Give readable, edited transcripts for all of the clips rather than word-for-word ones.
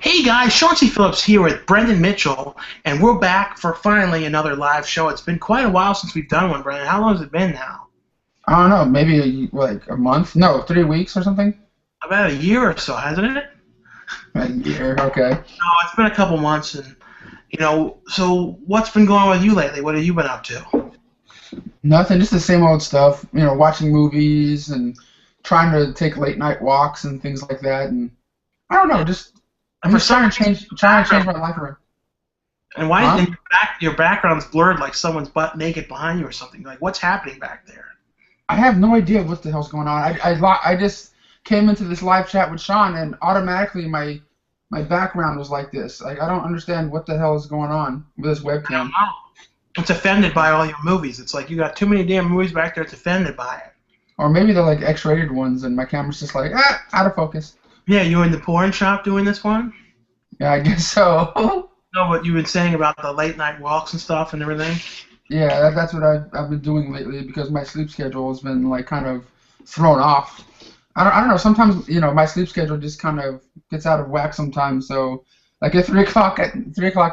Hey guys, Chauncey Phillips here with Brendan Mitchell, and we're back for finally another live show. It's been quite a while since we've done one, Brendan. How long has it been now? I don't know, maybe like a month? No, 3 weeks or something? About a year or so, hasn't it? A year, okay. No, it's been a couple months, and so what's been going on with you lately? What have you been up to? Nothing, just the same old stuff. Watching movies and trying to take late night walks and things like that. And I don't know, just And I'm for just some reason, trying to change my life around. and why Huh? and your background's blurred like someone's butt naked behind you or something? Like what's happening back there? I have no idea what the hell's going on. I just came into this live chat with Sean, and automatically my background was like this. Like I don't understand what the hell is going on with this I don't webcam. know. It's offended by all your movies. It's like you got too many damn movies back there. It's offended by it. Or maybe they're like X-rated ones, and my camera's just like out of focus. Yeah, you in the porn shop doing this one? Yeah, I guess so. No, what you've been saying about the late night walks and stuff and everything. Yeah, that's what I've been doing lately because my sleep schedule has been like kind of thrown off. I don't know. Sometimes my sleep schedule just kind of gets out of whack sometimes. So like at 3 o'clock in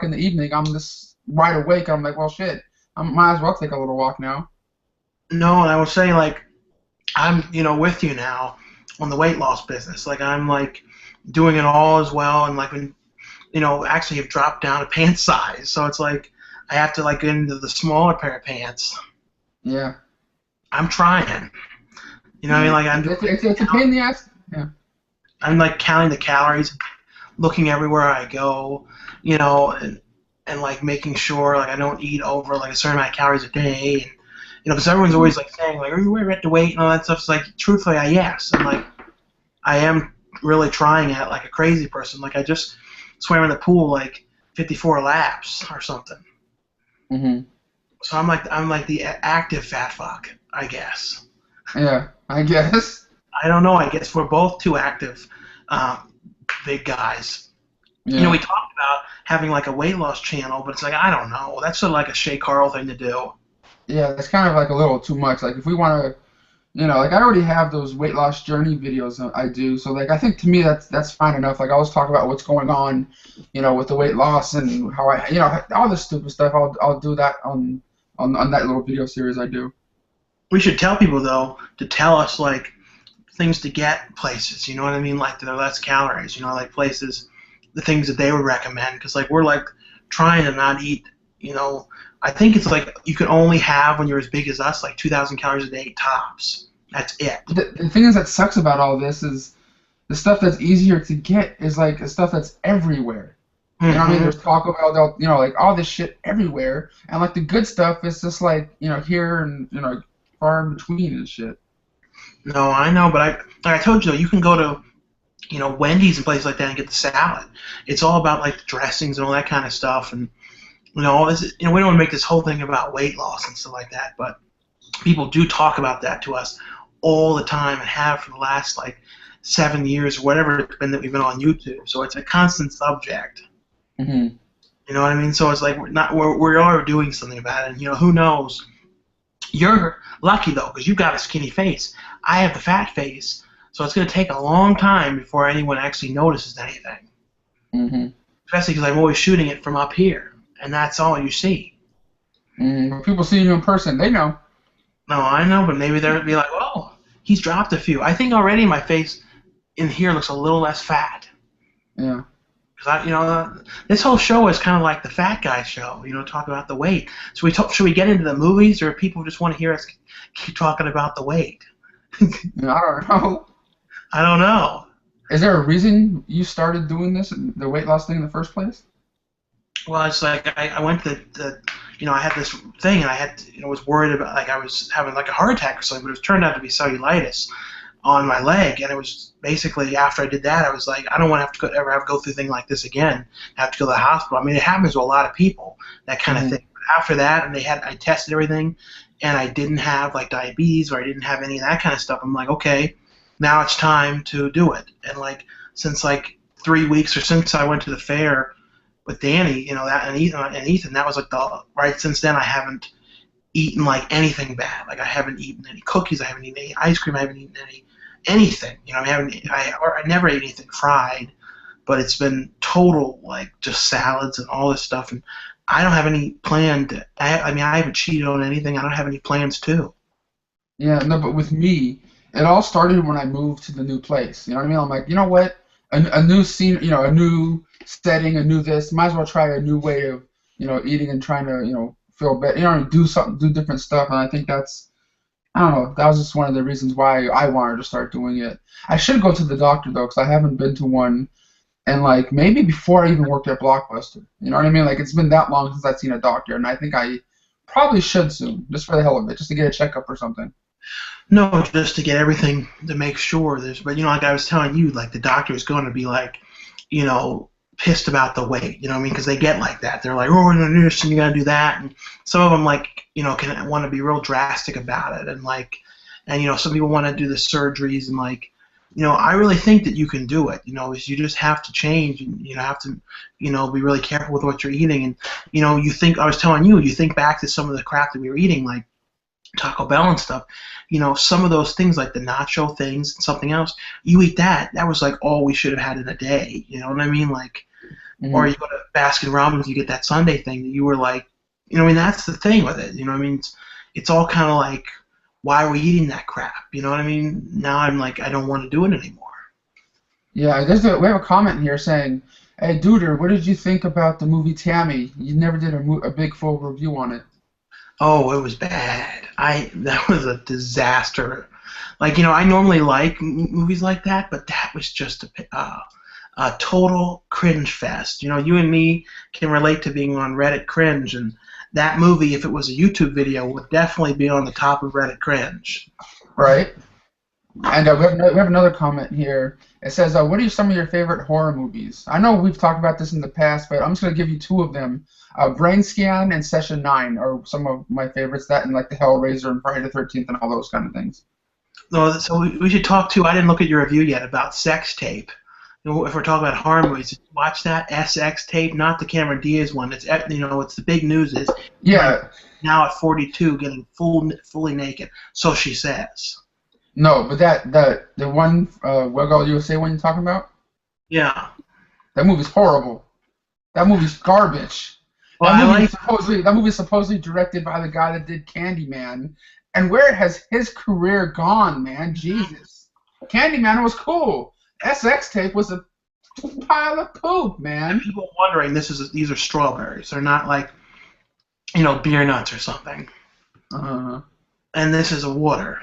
the evening, I'm just wide awake. I'm like, well, shit. I might as well take a little walk now. No, and I was saying like I'm with you now on the weight loss business. Like I'm like doing it all as well, and like when actually have dropped down a pant size. So it's like I have to like get into the smaller pair of pants. Yeah. I'm trying. You know what I mean? Like I'm It's a pain in the ass. Yeah. I'm like counting the calories, looking everywhere I go, and like making sure like I don't eat over like a certain amount of calories a day, and because everyone's always like saying like, are you at the weight and all that stuff. It's like truthfully, yes, and like I am really trying it like a crazy person. Like I just swam in the pool like 54 laps or something. Mhm. So I'm like the active fat fuck, I guess. Yeah. I guess. I don't know. I guess we're both too active, big guys. Yeah. We talked about having like a weight loss channel, but it's like I don't know. That's sort of like a Shay Carl thing to do. Yeah. It's kind of like a little too much. Like if we want to. Like I already have those weight loss journey videos that I do, so like I think to me that's fine enough. Like I always talk about what's going on, with the weight loss and how all this stupid stuff. I'll do that on that little video series I do. We should tell people though to tell us like things to get places. You know what I mean? Like that are less calories. Like places, the things that they would recommend. Because like we're like trying to not eat. I think it's like you can only have when you're as big as us like 2,000 calories a day tops. That's it. The thing is that sucks about all this is the stuff that's easier to get is like the stuff that's everywhere. You know what I mean? Hmm. There's Taco Bell, like all this shit everywhere, and like the good stuff is just like here and far in between and shit. No, I know, but like I told you, though, you can go to Wendy's and places like that and get the salad. It's all about like the dressings and all that kind of stuff, and all this. We don't want to make this whole thing about weight loss and stuff like that, but people do talk about that to us all the time and have for the last like 7 years or whatever it's been that we've been on YouTube. So it's a constant subject. Hmm. You know what I mean? So it's like we are doing something about it. And who knows? You're lucky though because you've got a skinny face. I have the fat face, so it's going to take a long time before anyone actually notices anything. Hmm. Especially because I'm always shooting it from up here, and that's all you see. When people see you in person, they know. No, I know, but maybe they'll be like, "Oh, he's dropped a few." I think already my face in here looks a little less fat. Yeah. Because this whole show is kind of like the fat guy show. Talk about the weight. So should we get into the movies, or people just want to hear us keep talking about the weight? I don't know. I don't know. Is there a reason you started doing this, the weight loss thing in the first place? Well, it's like I went to I had this thing, and I had was worried about like I was having like a heart attack or something, but it turned out to be cellulitis on my leg, and it was basically after I did that, I was like, I don't want to have to ever have to go through a thing like this again. Have to go to the hospital. I mean, it happens to a lot of people, that kind of Hmm. thing. But after that, and I tested everything, and I didn't have like diabetes or I didn't have any of that kind of stuff. I'm like, okay, now it's time to do it. And like since like 3 weeks or since I went to the fair with Danny, that and Ethan, that was like the right since then I haven't eaten like anything bad. Like I haven't eaten any cookies, I haven't eaten any ice cream, I haven't eaten anything. I never ate anything fried. but it's been total like just salads and all this stuff, and I don't have any planned. I mean, I haven't cheated on anything. I don't have any plans to. Yeah, no, but with me, it all started when I moved to the new place. You know what I mean? I'm like, you know what? A new scene, a new setting, a new this. Might as well try a new way of, eating and trying to, feel better. Do something, do different stuff. And I think I don't know. That was just one of the reasons why I wanted to start doing it. I should go to the doctor though, because I haven't been to one. And like maybe before I even worked at Blockbuster. You know what I mean? Like it's been that long since I've seen a doctor, and I think I probably should soon, just for the hell of it, just to get a checkup or something. No, just to get everything to make sure there's. But like I was telling you, like the doctor is going to be like, pissed about the weight. You know what I mean? Because they get like that. They're like, oh, we're gonna do this and you gotta do that. And some of them like, can want to be real drastic about it, and like, and some people want to do the surgeries and like. I really think that you can do it. Is you just have to change, and you have to, be really careful with what you're eating. And you think I was telling you, you think back to some of the crap that we were eating, like Taco Bell and stuff. Some of those things, like the nacho things and something else, you eat that. That was like all we should have had in a day. You know what I mean? Like, or you go to Baskin Robbins, you get that Sunday thing that you were like, I mean, that's the thing with it. I mean, it's all kind of like. Why are we eating that crap? You know what I mean? Now I'm like, I don't want to do it anymore. Yeah, we have a comment here saying, "Hey, Duder, what did you think about the movie Tammy? You never did a big full review on it." Oh, it was bad. That was a disaster. Like I normally like movies like that, but that was just a total cringe fest. You and me can relate to being on Reddit cringe, and that movie, if it was a YouTube video, would definitely be on the top of Reddit cringe. Right. And we have another comment here. It says, what are some of your favorite horror movies? I know we've talked about this in the past, but I'm just going to give you two of them. Brain Scan and Session 9 are some of my favorites. That and like the Hellraiser and Friday the 13th and all those kind of things. No, so we should talk too. I didn't look at your review yet about Sex Tape. If we're talking about horror movies, watch that SX Tape, not the Cameron Diaz one. It's it's the big news is now at 42 getting fully naked. So she says. No, but the one Wegall USA one you're talking about? Yeah. That movie's horrible. That movie's garbage. Well, that movie is supposedly directed by the guy that did Candyman, and where has his career gone, man? Jesus. Candyman was cool. SX Tape was a pile of poop, man. People wondering these are strawberries. They're not like beer nuts or something. And this is a water.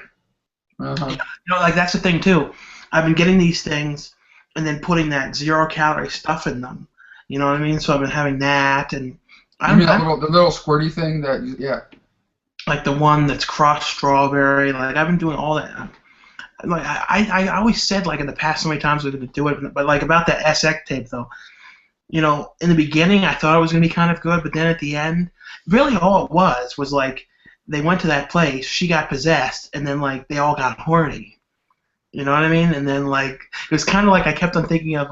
Like that's the thing too. I've been getting these things and then putting that 0-calorie stuff in them. You know what I mean? So I've been having that, and the little squirty thing like the one that's crushed strawberry. Like I've been doing all that. Like I always said, like in the past so many times we're going to do it, but like about that SX Tape though, in the beginning I thought it was going to be kind of good, but then at the end, really all it was like they went to that place, she got possessed, and then like they all got horny. You know what I mean? And then like it was kind of like I kept on thinking of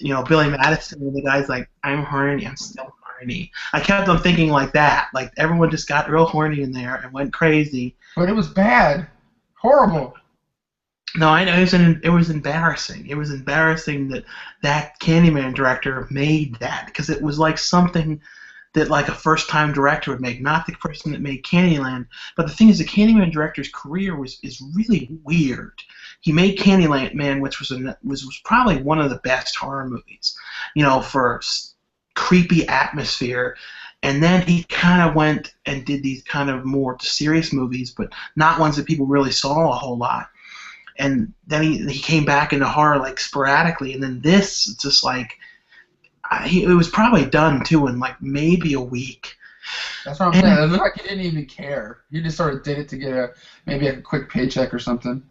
Billy Madison when the guy's like, I'm horny, I'm still horny. I kept on thinking like that, like everyone just got real horny in there and went crazy. But it was bad, horrible. No, I know it was embarrassing. It was embarrassing that Candyman director made that because it was like something that like a first-time director would make, not the person that made Candyland. But the thing is, the Candyman director's career is really weird. He made Candyman, which was probably one of the best horror movies, for creepy atmosphere. And then he kind of went and did these kind of more serious movies, but not ones that people really saw a whole lot. And then he came back into horror like sporadically, and then this just like it was probably done too in like maybe a week. That's what I'm saying. It looked like he didn't even care. He just sort of did it to get maybe a quick paycheck or something.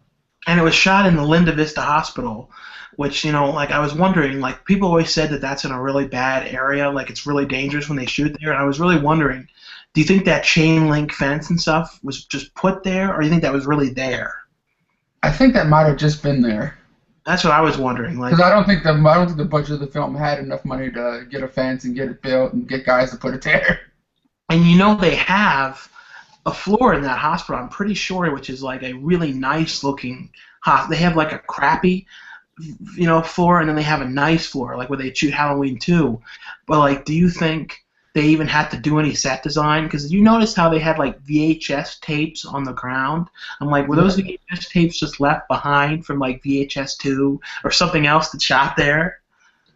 And it was shot in the Linda Vista Hospital, which like I was wondering, like people always said that that's in a really bad area, like it's really dangerous when they shoot there, and I was really wondering, do you think that chain link fence and stuff was just put there, or do you think that was really there? I think that might have just been there. That's what I was wondering. Because I don't think the budget of the film had enough money to get a fence and get it built and get guys to put it there. And they have a floor in that hospital, I'm pretty sure, which is like a really nice looking hospital. They have like a crappy floor, and then they have a nice floor, like where they shoot Halloween 2. But like, do you think they even had to do any set design? Because you notice how they had like VHS tapes on the ground. I'm like, were those Yeah. VHS tapes just left behind from like VHS 2 or something else that shot there?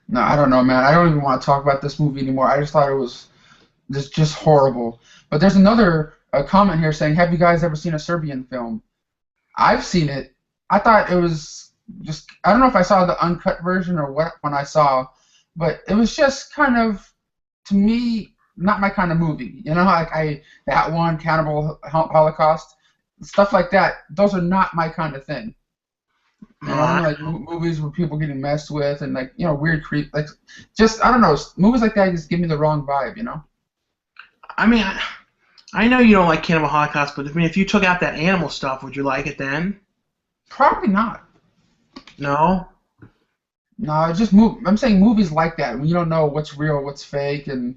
No, I don't know, man. I don't even want to talk about this movie anymore. I just thought it was just horrible. But there's another comment here saying, "Have you guys ever seen a Serbian film?" I've seen it. I thought it was just. I don't know if I saw the uncut version or what when I saw, but it was just kind of, to me, not my kind of movie. Like that one, Cannibal Holocaust, stuff like that. Those are not my kind of thing. You know what I Uh, mean? Like movies where people getting messed with and like weird creep. Like just I don't know. Movies like that just give me the wrong vibe. I mean, I know you don't like Cannibal Holocaust, but I mean, if you took out that animal stuff, would you like it then? Probably not. No. No, it's just I'm saying movies like that when you don't know what's real, what's fake, and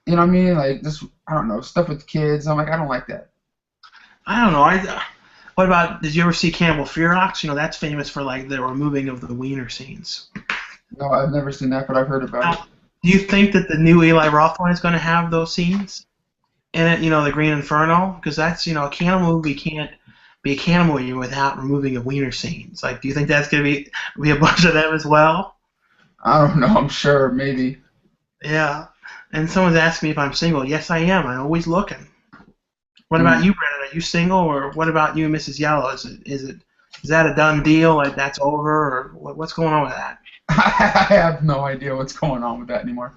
you know what I mean? Like just I don't know stuff with kids. I'm like I don't like that. I don't know. What about? Did you ever see Cannibal Ferox? That's famous for like the removing of the wiener scenes. No, I've never seen that, but I've heard about it. Now, do you think that the new Eli Roth one is going to have those scenes in it? The Green Inferno, because that's a cannibal movie can't be a cannibal movie without removing the wiener scenes. Like, do you think that's going to be a bunch of them as well? I don't know. I'm sure maybe. Yeah. And someone's asking me if I'm single. Yes, I am. I'm always looking. What about Mm. you, Brandon? Are you single, or what about you, Mrs. Yellow? Is that a done deal? Like that's over, or what's going on with that? I have no idea what's going on with that anymore.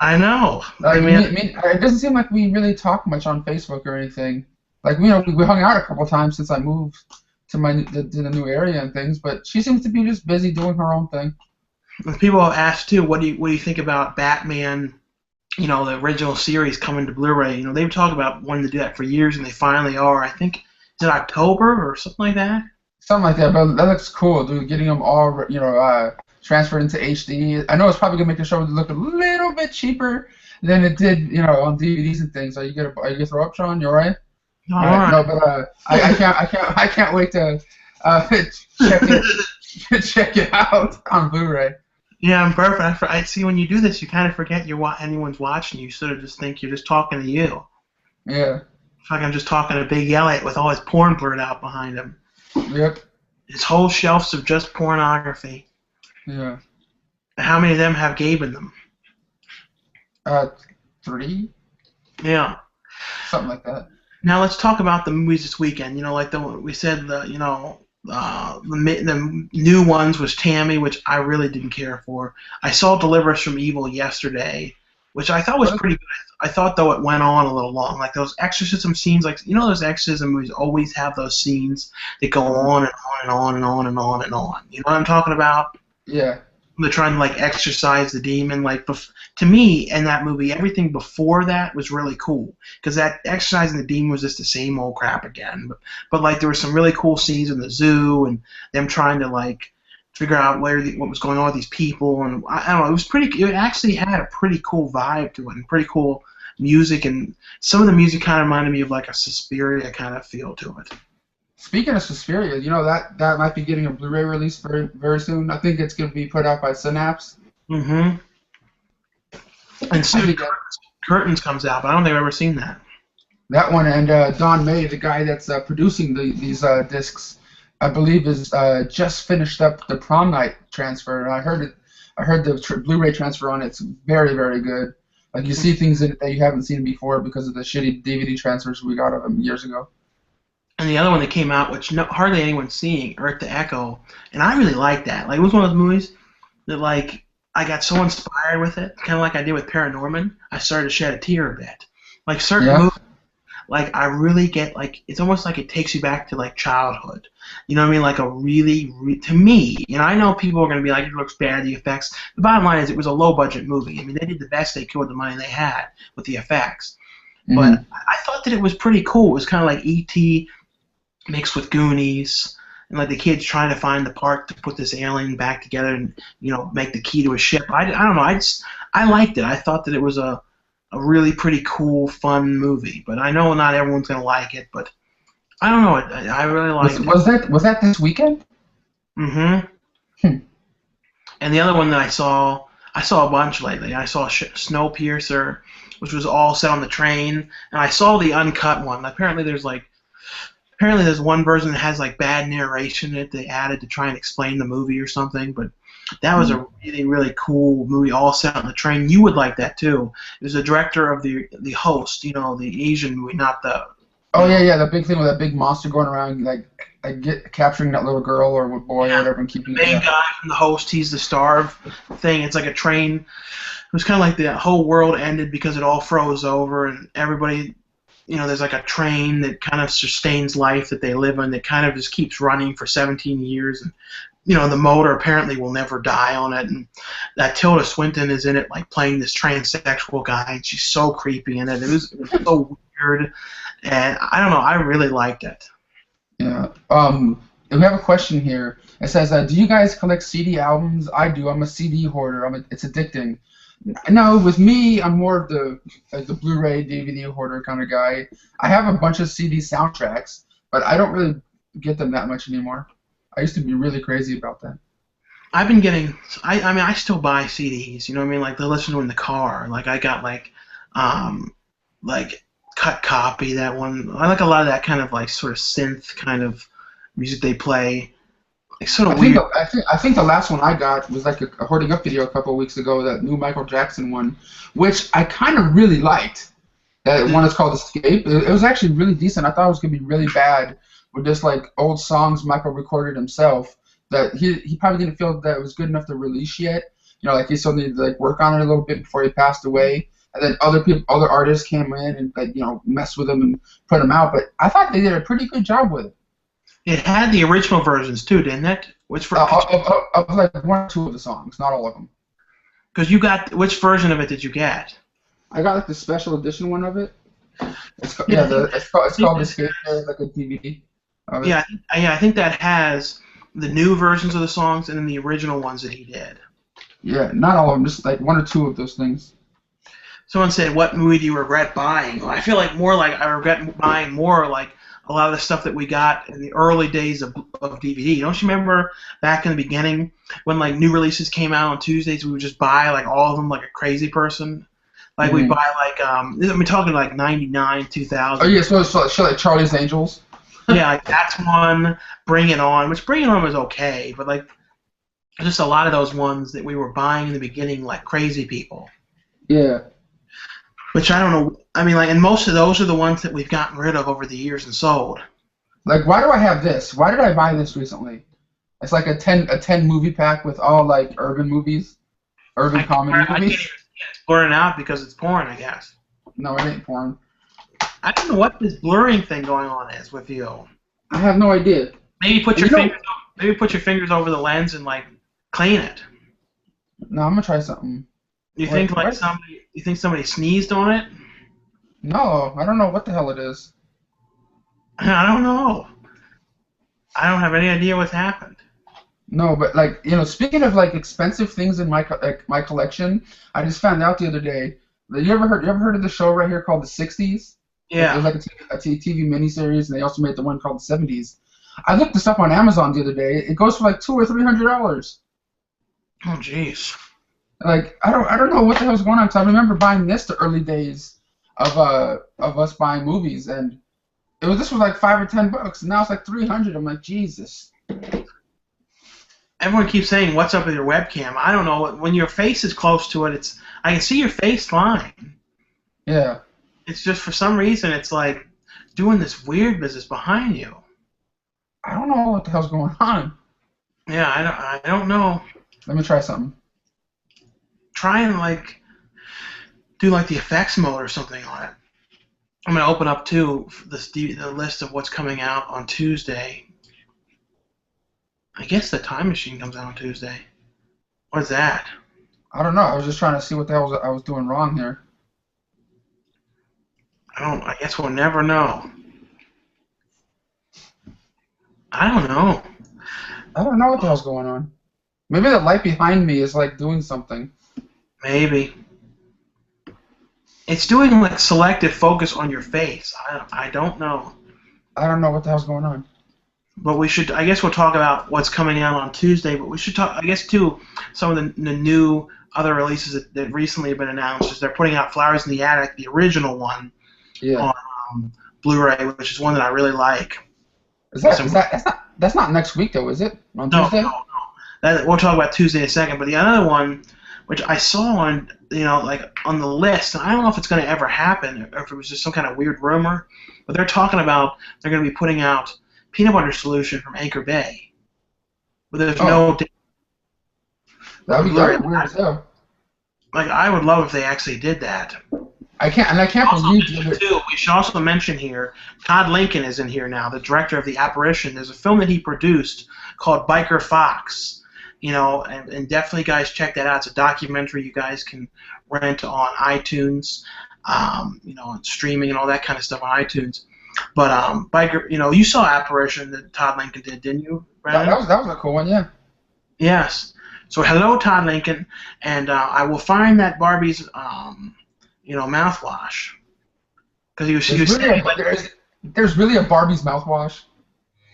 I know. I Like, mean, it doesn't seem like we really talk much on Facebook or anything. Like, we hung out a couple times since I moved to the new area and things, but she seems to be just busy doing her own thing. people have asked too. What do you think about Batman? The original series coming to Blu-ray. They've talked about wanting to do that for years, and they finally are. I think is it October or something like that. Something like that, but that looks cool, dude. Getting them all, transferred into HD. I know it's probably gonna make the show look a little bit cheaper than it did, on DVDs and things. Are you gonna throw up, Sean? You all right? All All right. right. No, but I can't wait to check it check it out on Blu-ray. Yeah, I'm perfect. I see when you do this, you kind of forget anyone's watching. You sort of just think you're just talking to you. Yeah. It's like I'm just talking to Big Elliot with all his porn blurred out behind him. Yep. His whole shelves of just pornography. Yeah. How many of them have Gabe in them? Uh, 3, Yeah. something like that. Now let's talk about the movies this weekend. Like we said, the new ones was Tammy, which I really didn't care for. I saw Deliver Us from Evil yesterday, which I thought was pretty good. I thought though it went on a little long. Like those exorcism scenes, like those exorcism movies always have those scenes that go on and on and on and on and on and on. You know what I'm talking about? Yeah. They're trying to like exorcise the demon. Like to me, in that movie, everything before that was really cool because that exorcising the demon was just the same old crap again. But like there were some really cool scenes in the zoo and them trying to like figure out what was going on with these people, and I don't know. It was pretty. It actually had a pretty cool vibe to it and pretty cool music, and some of the music kind of reminded me of like a Suspiria kind of feel to it. Speaking of Suspiria, that might be getting a Blu-ray release very very soon. I think it's going to be put out by Synapse. Mm-hmm. And soon Curtains comes out, but I don't think I've ever seen that. That one, and Don May, the guy that's producing these discs, I believe is just finished up the Prom Night transfer. And I heard the Blu-ray transfer on it's very very good. Like you see things in it that you haven't seen before because of the shitty DVD transfers we got of them years ago. And the other one that came out, which hardly anyone's seeing, Earth to Echo, and I really liked that. Like it was one of those movies that like I got so inspired with it, kind of like I did with Paranorman. I started to shed a tear a bit. Like certain movies, like I really get like it's almost like it takes you back to like childhood. You know what I mean? Like a really to me, I know people are going to be like it looks bad, the effects. The bottom line is it was a low budget movie. I mean they did the best they could with the money they had with the effects. Mm-hmm. But I thought that it was pretty cool. It was kind of like E.T. mixed with Goonies, and like the kids trying to find the part to put this alien back together and make the key to a ship. I don't know. I liked it. I thought that it was a really pretty cool, fun movie. But I know not everyone's gonna like it. But I don't know. I really liked it. Was that this weekend? Mm-hmm. Hmm. And the other one that I saw a bunch lately. I saw Snowpiercer, which was all set on the train, and I saw the uncut one. Apparently there's one version that has like bad narration that they added to try and explain the movie or something. But that was Hmm. a really really cool movie, all set on the train. You would like that too. It was the director of the Host, the Asian movie, not the Oh you yeah, know yeah, the big thing with that big monster going around, like get capturing that little girl or boy or yeah, whatever and keeping it. main Yeah. guy from the Host. He's the star of thing. It's like a train. It was kind of like the whole world ended because it all froze over and everybody. There's like a train that kind of sustains life that they live on that kind of just keeps running for 17 years. And, the motor apparently will never die on it. And that Tilda Swinton is in it, like playing this transsexual guy, and she's so creepy in it. It was so weird. And I don't know, I really liked it. Yeah. We have a question here. It says, "Do you guys collect CD albums?" I do. I'm a CD hoarder. It's addicting. No, with me, I'm more of the Blu-ray, DVD hoarder kind of guy. I have a bunch of CD soundtracks, but I don't really get them that much anymore. I used to be really crazy about that. I've been getting, I mean, I still buy CDs, you know what I mean? Like, they listen to in the car. Like, I got, um, like, Cut Copy, that one. I like a lot of that kind of, like, sort of synth kind of music they play. Like, sort I of think weird. the, I think the last one I got was like a hoarding up video a couple of weeks ago, that new Michael Jackson one, which I kind of really liked. That one is called Escape. It was actually really decent. I thought it was gonna be really bad with just like old songs Michael recorded himself. That he probably didn't feel that it was good enough to release yet. Like he still needed to like work on it a little bit before he passed away. And then other artists came in and like messed with him and put him out. But I thought they did a pretty good job with it. It had the original versions, too, didn't it? Which for, Of like one or two of the songs, not all of them. because you got, which version of it did you get? I got like the special edition one of it. Yeah, It's I think called Escape. There's like a DVD of it. yeah, I think that has the new versions of the songs and then the original ones that he did. Yeah, not all of them, just like one or two of those things. Someone said, "What movie do you regret buying?" Well, I feel like more like I regret buying more like a lot of the stuff that we got in the early days of DVD. Don't you remember back in the beginning when like new releases came out on Tuesdays, we would just buy like all of them like a crazy person. Like we'd Hmm. buy like I'm talking like 99, Oh 2000. yeah, so like Charlie's Angels. Yeah, like that's one. Bring It On, which Bring It On was okay, but like just a lot of those ones that we were buying in the beginning like crazy people. Yeah. Which I don't know. I mean, like, and most of those are the ones that we've gotten rid of over the years and sold. Like, why do I have this? Why did I buy this recently? It's like a ten movie pack with all like urban movies, urban comedy I can't even movies. see it. It's blurring out because it's porn, I guess. No, it ain't porn. I don't know what this blurring thing going on is with you. I have no idea. Maybe put You your know, fingers, maybe put your fingers over the lens and like clean it. no, I'm gonna try something. You Wait, think like what? somebody sneezed on it? No, I don't know what the hell it is. I don't know. I don't have any idea what's happened. No, but like speaking of like expensive things in my collection, I just found out the other day. That you ever heard of the show right here called the '60s? It was Yeah. like a TV miniseries, and they also made the one called the '70s. I looked this up on Amazon the other day. It goes for like $200 or $300. Oh, jeez. Like I don't know what the hell's going on. 'Cause I remember buying this the early days of us buying movies, and this was like $5 or $10, and now it's like 300. I'm like, Jesus. Everyone keeps saying, "What's up with your webcam?" I don't know. When your face is close to it, I can see your face fine. Yeah. It's just for some reason it's like doing this weird business behind you. I don't know what the hell's going on. Yeah, I don't know. Let me try something. Try and like do like the effects mode or something on it. I'm gonna open up too the list of what's coming out on Tuesday. I guess the Time Machine comes out on Tuesday. What's that? I don't know. I was just trying to see what the hell I was doing wrong here. I guess we'll never know. I don't know. I don't know what the hell's going on. Maybe the light behind me is like doing something. Maybe. It's doing like selective focus on your face. I don't know. I don't know what the hell's going on. But we should, I guess we'll talk about what's coming out on Tuesday, but we should talk, I guess, too, some of the new other releases that recently have been announced is they're putting out Flowers in the Attic, the original one, Yeah. on Blu-ray, which is one that I really like. That's not next week though, is it? On Tuesday? No. We'll talk about Tuesday in a second, but the other one, which I saw on, like on the list, and I don't know if it's going to ever happen, or if it was just some kind of weird rumor, but they're talking about they're going to be putting out Peanut Butter Solution from Anchor Bay. But there's no... That would be weird as hell. Like, I would love if they actually did that. I can't believe it. We should also mention here, Todd Lincoln is in here now, the director of The Apparition. There's a film that he produced called Biker Fox. And definitely, guys, check that out. It's a documentary you guys can rent on iTunes, and streaming and all that kind of stuff on iTunes. But Biker, you saw Apparition that Todd Lincoln did, didn't you, Brandon? That was a cool one, yeah. Yes. So hello, Todd Lincoln, and I will find that Barbie's, mouthwash, because he was saying there's really a Barbie's mouthwash.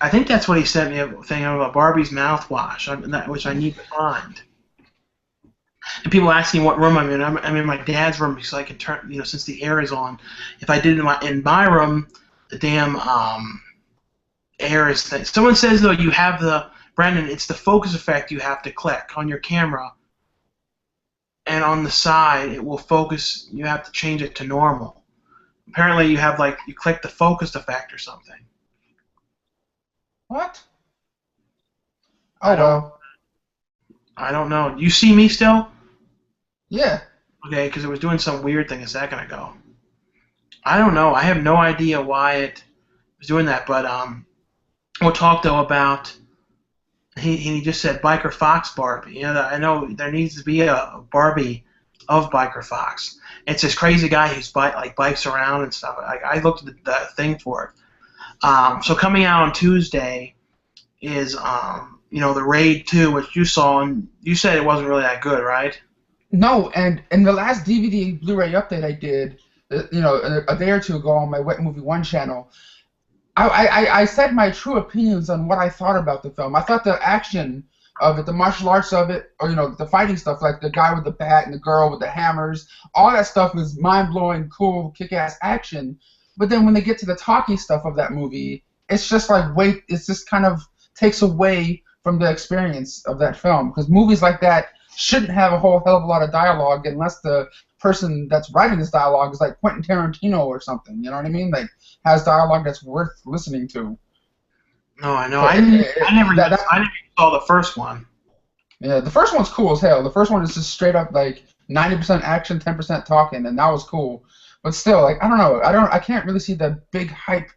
I think that's what he sent me a thing about Barbie's mouthwash, which I need to find. And people asking what room I'm in. I'm in my dad's room because I can turn, since the air is on. If I did it in my room, the damn air is thing. Someone says though you have Brandon, it's the focus effect you have to click on your camera, and on the side it will focus. You have to change it to normal. Apparently you have you click the focus effect or something. What? Oh well. I don't know. You see me still? Yeah. Okay, because it was doing some weird thing a second ago. I don't know. I have no idea why it was doing that, but we'll talk though about. He just said Biker Fox Barbie. I know there needs to be a Barbie of Biker Fox. It's this crazy guy who's bikes around and stuff. I looked at the thing for it. So coming out on Tuesday is the Raid 2, which you saw, and you said it wasn't really that good, right? No, and in the last DVD Blu-ray update I did, a day or two ago on my Wetmovie1 channel, I said my true opinions on what I thought about the film. I thought the action of it, the martial arts of it, or the fighting stuff, like the guy with the bat and the girl with the hammers, all that stuff was mind-blowing, cool, kick-ass action. But then when they get to the talky stuff of that movie, it's just it's just kind of takes away from the experience of that film. Because movies like that shouldn't have a whole hell of a lot of dialogue unless the person that's writing this dialogue is like Quentin Tarantino or something. You know what I mean? Like, has dialogue that's worth listening to. No, I know. I never saw the first one. Yeah, the first one's cool as hell. The first one is just straight up 90% action, 10% talking, and that was cool. But still, I don't know. I can't really see the big hype,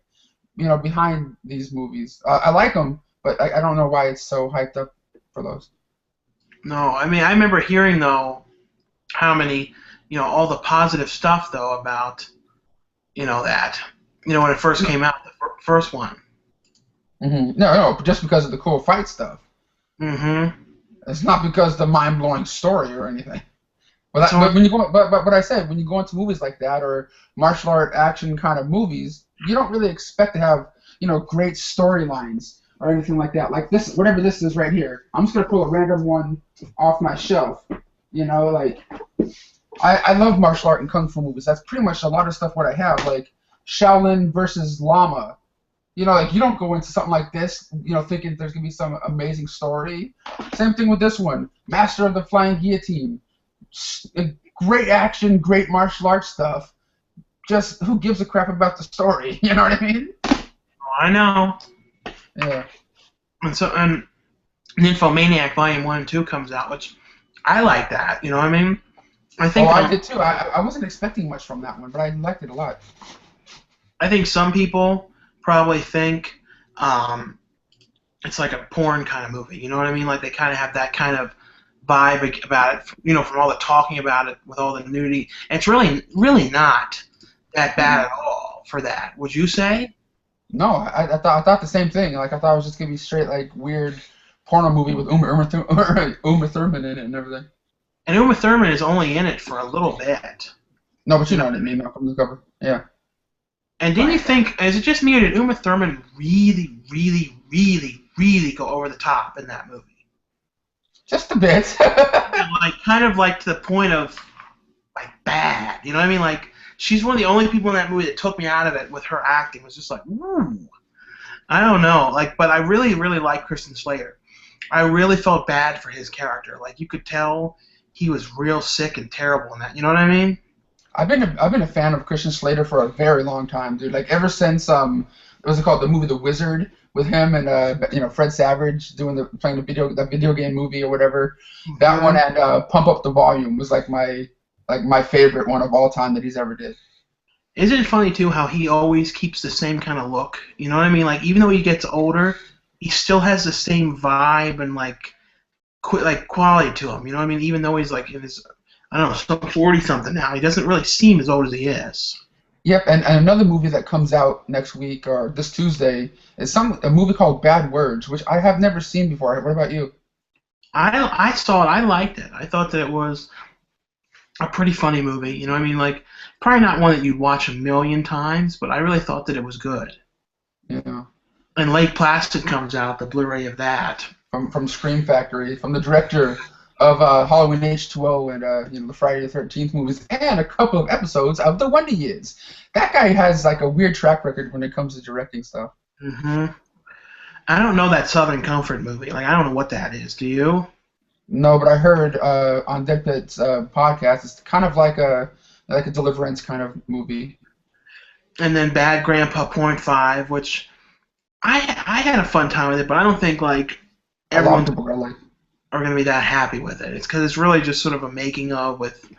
behind these movies. I like them, but I don't know why it's so hyped up for those. No, I mean, I remember hearing though how many, all the positive stuff though about, that, when it first came out, the first one. Mm-hmm. No, just because of the cool fight stuff. Mm-hmm. It's not because of the mind-blowing story or anything. But when you go, but I said when you go into movies like that or martial art action kind of movies, you don't really expect to have great storylines or anything like that. Like this, whatever this is right here. I'm just gonna pull a random one off my shelf. I love martial art and kung fu movies. That's pretty much a lot of stuff what I have. Like Shaolin versus Lama. You don't go into something like this, thinking there's gonna be some amazing story. Same thing with this one, Master of the Flying Guillotine. Great action, great martial arts stuff. Just who gives a crap about the story? You know what I mean? I know. Yeah. And Nymphomaniac Volume 1 and 2 comes out, which I like that. You know what I mean? I think. I did too. I wasn't expecting much from that one, but I liked it a lot. I think some people probably think it's like a porn kind of movie. You know what I mean? Like they kind of have that kind of vibe about it, from all the talking about it with all the nudity. And it's really not that bad at all for that. Would you say? No, I thought the same thing. I thought it was just gonna be straight weird porno movie with Uma Thurman in it and everything. And Uma Thurman is only in it for a little bit. No, but you know what I mean from the cover. Yeah. And didn't you think, is it just me or did Uma Thurman really, really, really, really go over the top in that movie. Just a bit. Like, kind of like to the point of, like, bad. You know what I mean? Like, she's one of the only people in that movie that took me out of it with her acting. It was just like, ooh. I don't know. Like, but I really, really like Christian Slater. I really felt bad for his character. Like, you could tell he was real sick and terrible in that. You know what I mean? I've been a fan of Christian Slater for a very long time, dude. Like ever since what's it called, the movie The Wizard with him and Fred Savage playing the video game movie or whatever. That one and Pump Up the Volume was like my favorite one of all time that he's ever did. Isn't it funny too how he always keeps the same kind of look? You know what I mean? Like, even though he gets older, he still has the same vibe and like quality to him. You know what I mean? Even though he's like in his, I don't know, some 40-something now, he doesn't really seem as old as he is. Yep, and another movie that comes out next week or this Tuesday is a movie called Bad Words, which I have never seen before. What about you? I saw it. I liked it. I thought that it was a pretty funny movie. You know what I mean? Like, probably not one that you'd watch a million times, but I really thought that it was good. Yeah. And Lake Placid comes out, the Blu-ray of that. From Scream Factory, from the director of Halloween H2O and the Friday the 13th movies, and a couple of episodes of The Wonder Years. That guy has like a weird track record when it comes to directing stuff. Mm-hmm. I don't know that Southern Comfort movie. Like, I don't know what that is. Do you? No, but I heard on Deadpit's podcast, it's kind of like a Deliverance kind of movie. And then Bad Grandpa .5, which I had a fun time with it, but I don't think like everyone are going to be that happy with it. It's because it's really just sort of a making of with,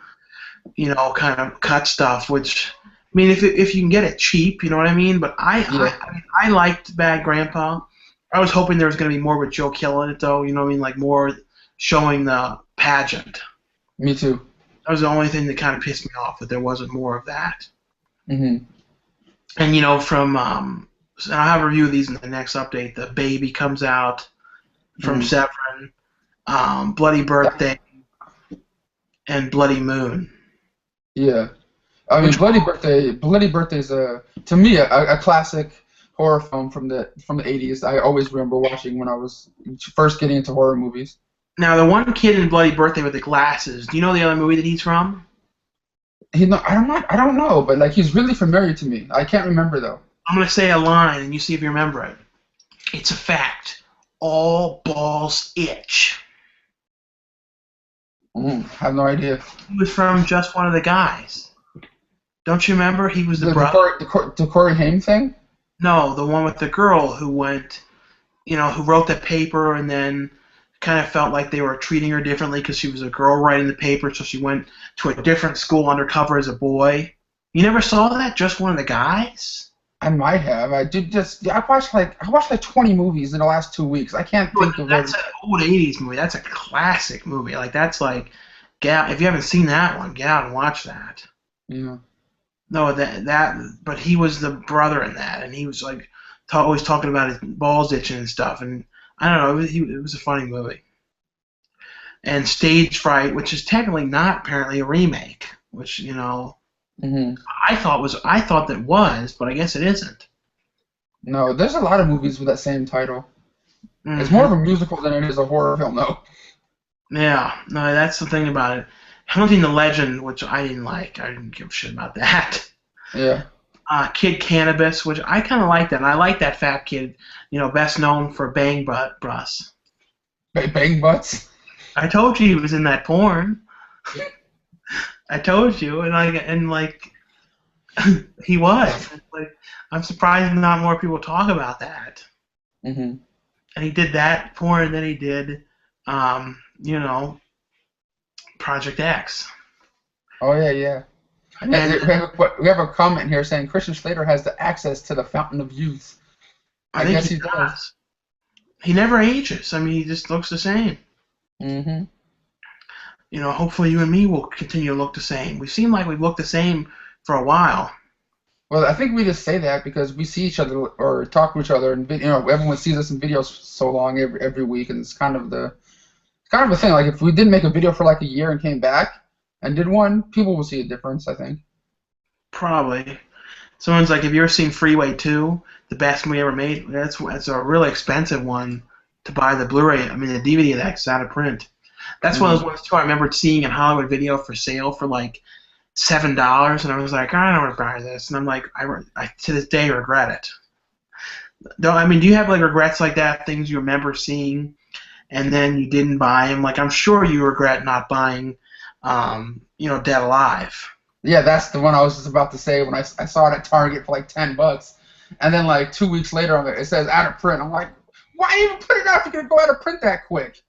kind of cut stuff, which, I mean, if you can get it cheap, you know what I mean? But I liked Bad Grandpa. I was hoping there was going to be more with Joe Kill in it, though, you know what I mean? Like more showing the pageant. Me too. That was the only thing that kind of pissed me off, that there wasn't more of that. Mm-hmm. And, from, and I'll have a review of these in the next update. The Baby comes out from Severin, Bloody Birthday, and Bloody Moon. Yeah. I mean, Bloody Birthday is to me a classic horror film from the 80s. I always remember watching when I was first getting into horror movies. Now, the one kid in Bloody Birthday with the glasses, do you know the other movie that he's from? I don't know, but like he's really familiar to me. I can't remember though. I'm going to say a line and you see if you remember it. It's a fact. All balls itch. Have no idea. He was from Just One of the Guys. Don't you remember? He was the brother. The Corey Haim thing? No, the one with the girl who went, who wrote the paper and then kind of felt like they were treating her differently because she was a girl writing the paper, so she went to a different school undercover as a boy. You never saw that? Just One of the Guys? I might have. I did just. Yeah, I watched like 20 movies in the last 2 weeks. I can't think of it. That's an old 80s movie. That's a classic movie. Like, that's like, if you haven't seen that one, get out and watch that. Yeah. No, but he was the brother in that, and he was like always talking about his balls itching and stuff, and I don't know, it was a funny movie. And Stage Fright, which is technically not apparently a remake, which I thought that was, but I guess it isn't. No, there's a lot of movies with that same title. Mm-hmm. It's more of a musical than it is a horror film, though. Yeah, no, that's the thing about it. Hunting the Legend, which I didn't like. I didn't give a shit about that. Yeah. Kid Cannabis, which I kind of like that. And I like that fat kid, best known for Bang Butts. Bang Butts? I told you he was in that porn. I told you, and he was. Like, I'm surprised not more people talk about that. Mm-hmm. And he did that porn, and then he did, Project X. Oh yeah. And we have a comment here saying Christian Slater has the access to the fountain of youth. I guess he does. He never ages. I mean, he just looks the same. Mm-hmm. Hopefully you and me will continue to look the same. We seem like we've looked the same for a while. Well, I think we just say that because we see each other or talk to each other, and everyone sees us in videos so long every week, and it's kind of the thing. Like if we didn't make a video for like a year and came back and did one, people will see a difference, I think. Probably. Someone's like, have you ever seen Freeway 2? the best movie ever made. That's a really expensive one to buy the Blu-ray. I mean, the DVD of that's out of print. That's one of those ones too. I remember seeing in Hollywood Video for sale for like $7, and I was like, I don't want to buy this, and I'm like, I to this day regret it. Do you have like regrets like that? Things you remember seeing, and then you didn't buy them? Like I'm sure you regret not buying, Dead Alive. Yeah, that's the one I was just about to say when I saw it at Target for like $10, and then like 2 weeks later it says out of print. I'm like, why even put it out if you're gonna go out of print that quick?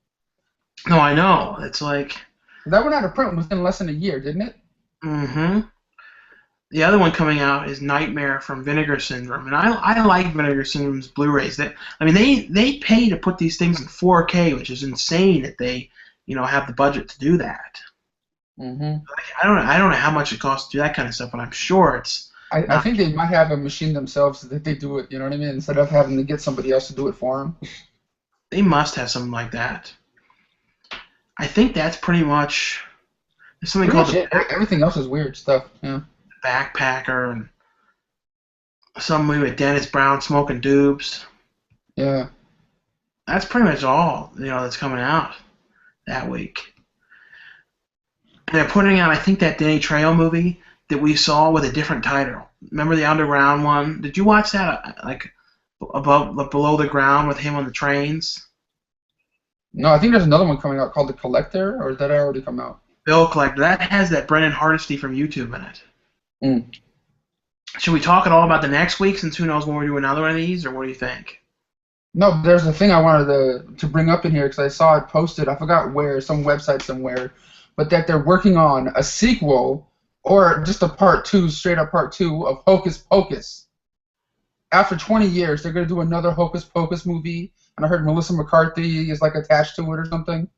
No, I know. It's like that went out of print within less than a year, didn't it? Mm-hmm. The other one coming out is Nightmare from Vinegar Syndrome, and I like Vinegar Syndrome's Blu-rays. They pay to put these things in 4K, which is insane that they have the budget to do that. Mm-hmm. I don't know how much it costs to do that kind of stuff, but I'm sure it's. I think they might have a machine themselves that they do it. You know what I mean? Instead of having to get somebody else to do it for them. They must have something like that. I think that's pretty much. There's something called everything else is weird stuff. Yeah. Backpacker and some movie with Dennis Brown smoking doobs. Yeah. That's pretty much all that's coming out that week. And they're putting out, I think, that Danny Trejo movie that we saw with a different title. Remember the underground one? Did you watch that? Like below the ground with him on the trains? No, I think there's another one coming out called The Collector, or did that already come out? Bill Collector. That has that Brendan Hardesty from YouTube in it. Mm. Should we talk at all about the next week, since who knows when we'll do another one of these, or what do you think? No, there's a thing I wanted to bring up in here because I saw it posted. I forgot where, some website somewhere, but that they're working on a sequel or just a part 2, straight up part 2 of Hocus Pocus. After 20 years, they're going to do another Hocus Pocus movie, and I heard Melissa McCarthy is like attached to it or something.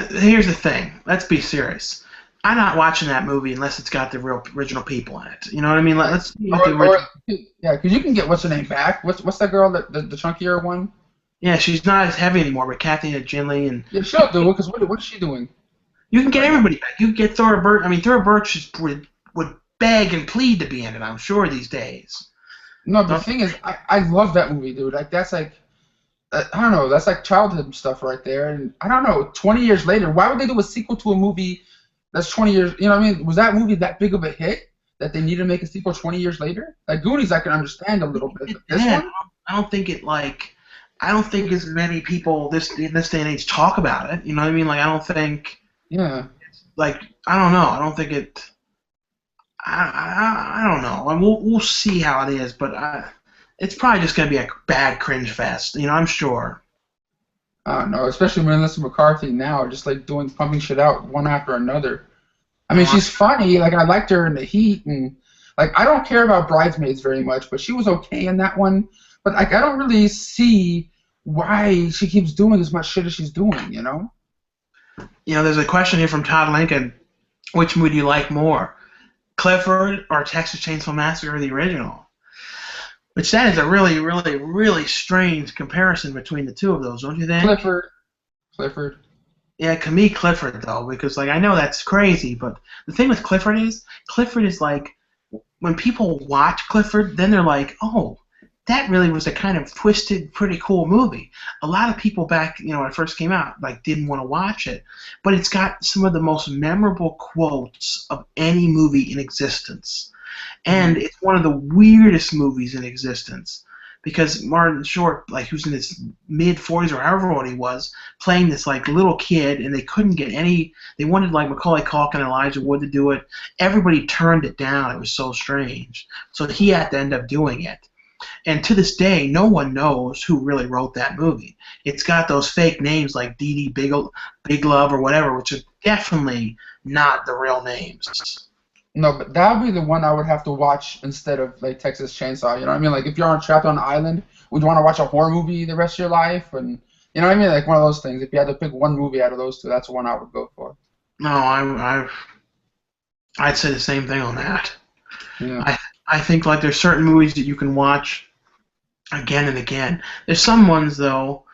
Here's the thing. Let's be serious. I'm not watching that movie unless it's got the real original people in it. You know what I mean? Let's yeah, because you can get what's her name back. What's that girl, the chunkier one? Yeah, she's not as heavy anymore, but Kathy Ginley and. Yeah, she'll do it. Because what is she doing? You can get everybody back. You can get Thora Birch. I mean, Thora Birch would beg and plead to be in it, I'm sure, these days. No, the thing is, I love that movie, dude. Like that's like. I don't know. That's like childhood stuff right there. And I don't know. 20 years later, why would they do a sequel to a movie that's 20 years? You know what I mean? Was that movie that big of a hit that they needed to make a sequel 20 years later? Like Goonies, I can understand a little bit. But this one? I don't think as many people in this day and age talk about it. You know what I mean? Like I don't think. Yeah. Like I don't know. I don't think it. I don't know. And we'll see how it is, but it's probably just going to be a bad cringe fest. I'm sure. I don't know, especially when Melissa McCarthy now, just like pumping shit out one after another. I mean, she's funny. Like I liked her in The Heat, and like I don't care about Bridesmaids very much, but she was okay in that one. But like I don't really see why she keeps doing as much shit as she's doing. There's a question here from Todd Lincoln. Which movie do you like more, Clifford or Texas Chainsaw Massacre, the original? Which that is a really, really, really strange comparison between the two of those, don't you think? Clifford. Yeah, to me, Clifford, though, because, like, I know that's crazy, but the thing with Clifford is like, when people watch Clifford, then they're like, oh, that really was a kind of twisted, pretty cool movie. A lot of people back, when it first came out, like, didn't want to watch it, but it's got some of the most memorable quotes of any movie in existence. And it's one of the weirdest movies in existence because Martin Short, like who's in his mid-40s or however old he was, playing this like little kid, and they couldn't get any. They wanted like Macaulay Culkin and Elijah Wood to do it. Everybody turned it down. It was so strange. So he had to end up doing it. And to this day, no one knows who really wrote that movie. It's got those fake names like Dee Dee Big Love or whatever, which are definitely not the real names. No, but that would be the one I would have to watch instead of like Texas Chainsaw. You know what I mean? Like if you're trapped on an island, would you want to watch a horror movie the rest of your life? And you know what I mean? Like one of those things. If you had to pick one movie out of those two, that's the one I would go for. No, I'd say the same thing on that. Yeah. I think like there's certain movies that you can watch again and again. There's some ones though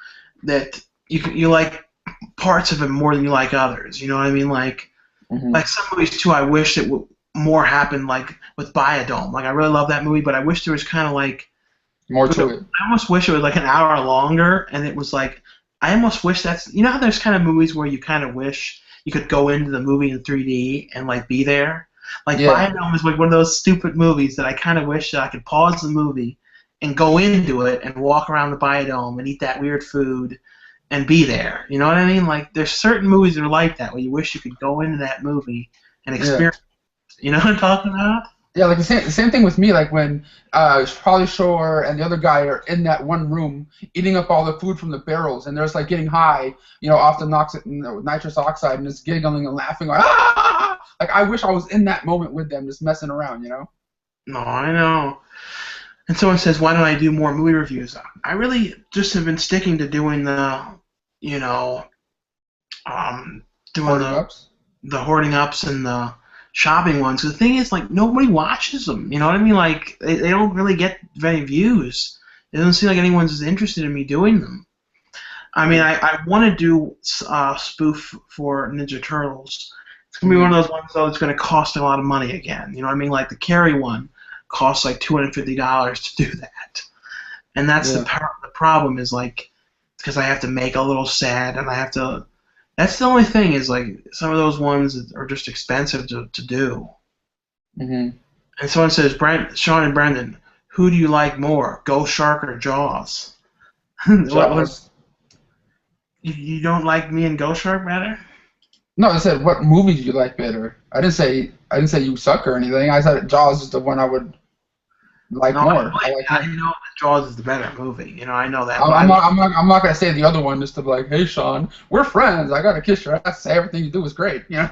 that you like parts of it more than you like others. You know what I mean? Like some movies too. I wish that more happened like with Biodome. Like I really love that movie, but I wish there was kind of like More to it. I almost wish it was like an hour longer, and it was like I almost wish that's how there's kind of movies where you kind of wish you could go into the movie in 3D and like be there. Like Yeah. Biodome is like one of those stupid movies that I kind of wish that I could pause the movie and go into it and walk around the Biodome and eat that weird food and be there. You know what I mean? Like there's certain movies that are like that where you wish you could go into that movie and Yeah. experience. You know what I'm talking about? Yeah, like the same thing with me. Like when Pauly Shore and the other guy are in that one room eating up all the food from the barrels, and they're just like getting high, off the nitrous oxide, and just giggling and laughing like ah! Like I wish I was in that moment with them, just messing around. No, I know. And someone says, why don't I do more movie reviews? I really just have been sticking to doing you know, doing Hoarding ups. the hoarding ups and the shopping ones. The thing is, like, nobody watches them. You know what I mean? Like, they don't really get very views. It doesn't seem like anyone's as interested in me doing them. I mean, I want to do spoof for Ninja Turtles. It's going to be one of those ones, though, that's going to cost a lot of money again. You know what I mean? Like, the Carrie one costs like $250 to do that. And that's Yeah. the problem is, like, because I have to make a little set, and I have to. That's the only thing is, like, some of those ones are just expensive to do. Hmm. And someone says, Sean and Brendan, who do you like more, Ghost Shark or Jaws? Jaws. You don't like me and Ghost Shark better? No, I said what movie do you like better? I didn't say you suck or anything. I said Jaws is the one I would like No, more. I like I more. know that Jaws is the better movie. You know, I know that. I'm, But I'm not. I'm not gonna say the other one just to be like, hey Sean, we're friends. I gotta kiss your ass. Say everything you do is great. no,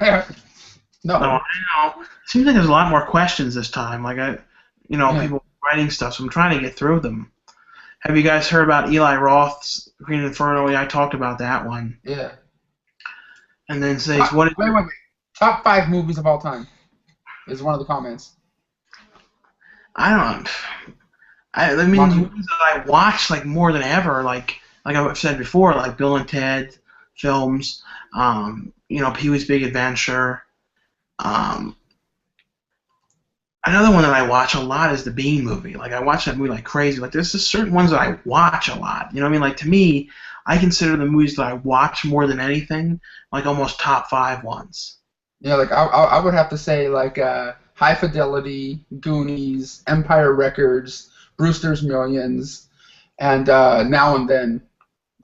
No. I know. Seems like there's a lot more questions this time. Like Yeah. people writing stuff, so I'm trying to get through them. Have you guys heard about Eli Roth's Green Inferno? Yeah, I talked about that one. Yeah. And then says, what? Wait. Top 5 movies of all time is one of the comments. I don't. I mean, Watching. movies that I watch like more than ever. Like I've said before, like Bill and Ted films. Pee Wee's Big Adventure. Um, Another one that I watch a lot is the Bean movie. Like I watch that movie like crazy. Like there's just certain ones that I watch a lot. You know what I mean? Like to me, I consider the movies that I watch more than anything like almost top 5 ones. Yeah, like I would have to say like High Fidelity, Goonies, Empire Records, Brewster's Millions, and Now and Then